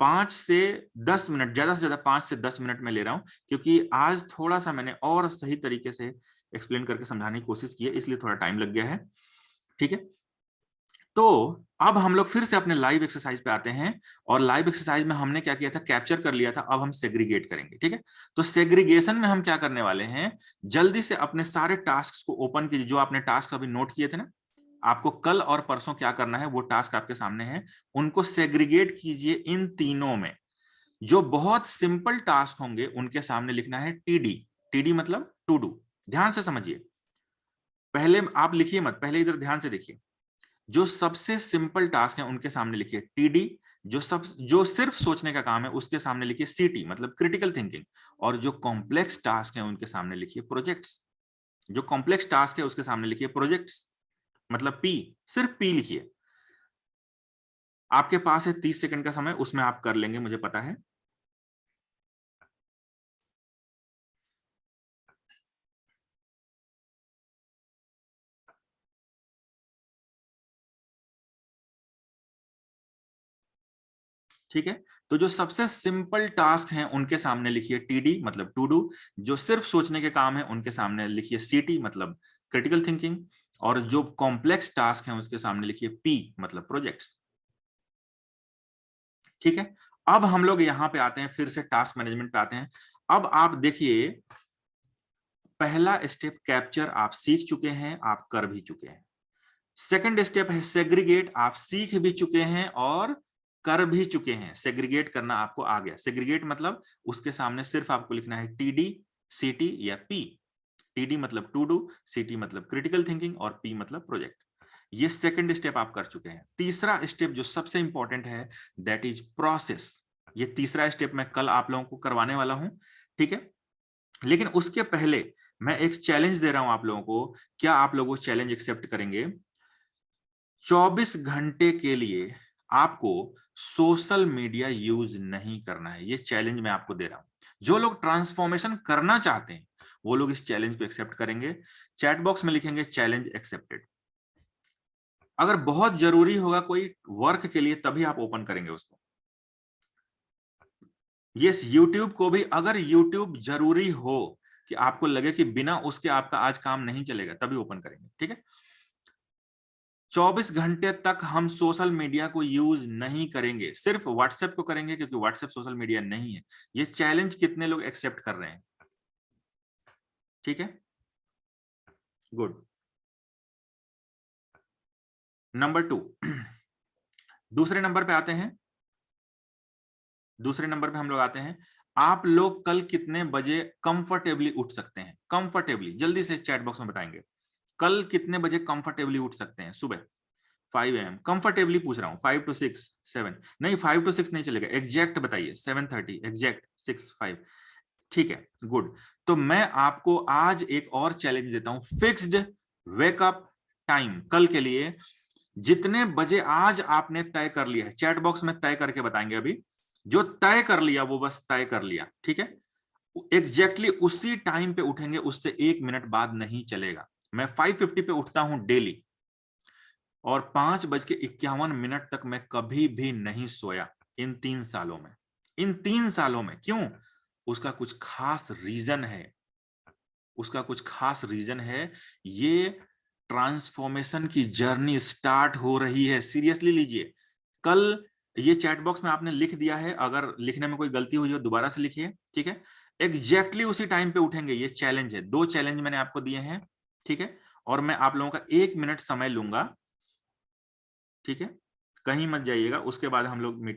5 से 10 मिनट, ज्यादा से ज्यादा 5 से 10 मिनट में ले रहा हूं, क्योंकि आज थोड़ा सा मैंने और सही तरीके से एक्सप्लेन करके समझाने की कोशिश की है, इसलिए थोड़ा टाइम लग गया है। ठीक है, तो अब हम लोग फिर से अपने लाइव एक्सरसाइज पे आते हैं, और लाइव एक्सरसाइज में हमने क्या किया था? कैप्चर कर लिया था, अब हम सेग्रीगेट करेंगे। ठीक है, तो सेग्रीगेशन में हम क्या करने वाले हैं? जल्दी से अपने सारे टास्क को ओपन कीजिए, जो आपने टास्क अभी नोट किए थे ना, आपको कल और परसों क्या करना है वो टास्क आपके सामने है, उनको सेग्रीगेट कीजिए इन तीनों में। जो बहुत सिंपल टास्क होंगे उनके सामने लिखना है टीडी। टीडी मतलब टू डू। ध्यान से समझिए, पहले आप लिखिए मत, पहले इधर ध्यान से देखिए। जो सबसे सिंपल टास्क है उनके सामने लिखिए टीडी, जो सिर्फ सोचने का काम है उसके सामने लिखिए सीटी मतलब क्रिटिकल थिंकिंग, और जो कॉम्प्लेक्स टास्क है उनके सामने लिखिए प्रोजेक्ट्स। जो कॉम्प्लेक्स टास्क है उसके सामने लिखिए प्रोजेक्ट्स मतलब पी, सिर्फ पी लिखिए। आपके पास है 30 सेकंड का समय, उसमें आप कर लेंगे मुझे पता है। ठीक है, तो जो सबसे सिंपल टास्क हैं उनके सामने लिखिए टीडी मतलब टू डू, जो सिर्फ सोचने के काम है उनके सामने लिखिए सीटी मतलब क्रिटिकल थिंकिंग, और जो कॉम्प्लेक्स टास्क हैं उसके सामने लिखिए पी मतलब प्रोजेक्ट्स। ठीक है, अब हम लोग यहां पे आते हैं, फिर से टास्क मैनेजमेंट पे आते हैं। अब आप देखिए, पहला स्टेप कैप्चर आप सीख चुके हैं, आप कर भी चुके हैं। सेकंड स्टेप है सेग्रीगेट, आप सीख भी चुके हैं और कर भी चुके हैं। सेग्रीगेट करना आपको आ गया। सेग्रीगेट मतलब उसके सामने सिर्फ आपको लिखना है टीडी, सीटी या पी। टीडी मतलब टू डू, सीटी मतलब क्रिटिकल थिंकिंग और पी मतलब प्रोजेक्ट। ये सेकंड स्टेप आप कर चुके हैं। तीसरा स्टेप जो सबसे इंपॉर्टेंट है दैट इज प्रोसेस। ये तीसरा स्टेप मैं कल आप लोगों को करवाने वाला हूं, ठीक है। लेकिन उसके पहले मैं एक चैलेंज दे रहा हूं आप लोगों को। क्या आप लोग वो चैलेंज एक्सेप्ट करेंगे? 24 घंटे के लिए आपको सोशल मीडिया यूज नहीं करना है। ये चैलेंज मैं आपको दे रहा हूं। जो लोग ट्रांसफॉर्मेशन करना चाहते हैं वो लोग इस चैलेंज को एक्सेप्ट करेंगे। चैट बॉक्स में लिखेंगे चैलेंज एक्सेप्टेड। अगर बहुत जरूरी होगा कोई वर्क के लिए तभी आप ओपन करेंगे उसको। यस, यूट्यूब को भी अगर यूट्यूब जरूरी हो कि आपको लगे कि बिना उसके आपका आज काम नहीं चलेगा तभी ओपन करेंगे, ठीक है। 24 घंटे तक हम सोशल मीडिया को यूज नहीं करेंगे, सिर्फ व्हाट्सएप को करेंगे क्योंकि व्हाट्सएप सोशल मीडिया नहीं है। ये चैलेंज कितने लोग एक्सेप्ट कर रहे हैं? ठीक है, गुड। नंबर 2, दूसरे नंबर पे आते हैं। दूसरे नंबर पे हम लोग आते हैं, आप लोग कल कितने बजे कंफर्टेबली उठ सकते हैं? कंफर्टेबली जल्दी से चैट बॉक्स में बताएंगे। कल कितने बजे कंफर्टेबली उठ सकते हैं? सुबह 5 AM कंफर्टेबली पूछ रहा हूं। 5 to 6, 7 नहीं, 5 to 6 नहीं चलेगा, एग्जैक्ट बताइए। 7:30 एग्जैक्ट, 6, 5। ठीक है, गुड। तो मैं आपको आज एक और चैलेंज देता हूं, फिक्स्ड वेकअप टाइम कल के लिए। जितने बजे आज आपने तय कर लिया है, चैट बॉक्स में तय करके बताएंगे अभी। जो तय कर लिया वो बस तय कर लिया, ठीक है। एग्जैक्टली उसी टाइम पे उठेंगे, उससे 1 मिनट बाद नहीं चलेगा। मैं 5:50 पे उठता हूं डेली, और 5:51 तक मैं कभी भी नहीं सोया इन 3 सालों में। इन 3 सालों में क्यों? उसका कुछ खास रीजन है। उसका कुछ खास रीजन है। ये ट्रांसफॉर्मेशन की जर्नी स्टार्ट हो रही है, सीरियसली लीजिए। कल ये चैट बॉक्स में आपने लिख दिया है, अगर लिखने में कोई गलती हुई हो दोबारा से लिखिए, ठीक है। एग्जैक्टली उसी टाइम पे उठेंगे, ये चैलेंज है। 2 चैलेंज मैंने आपको दिए हैं, ठीक है। और मैं आप लोगों का 1 मिनट समय लूंगा, ठीक है। कहीं मत जाइएगा, उसके बाद हम लोग मीटिंग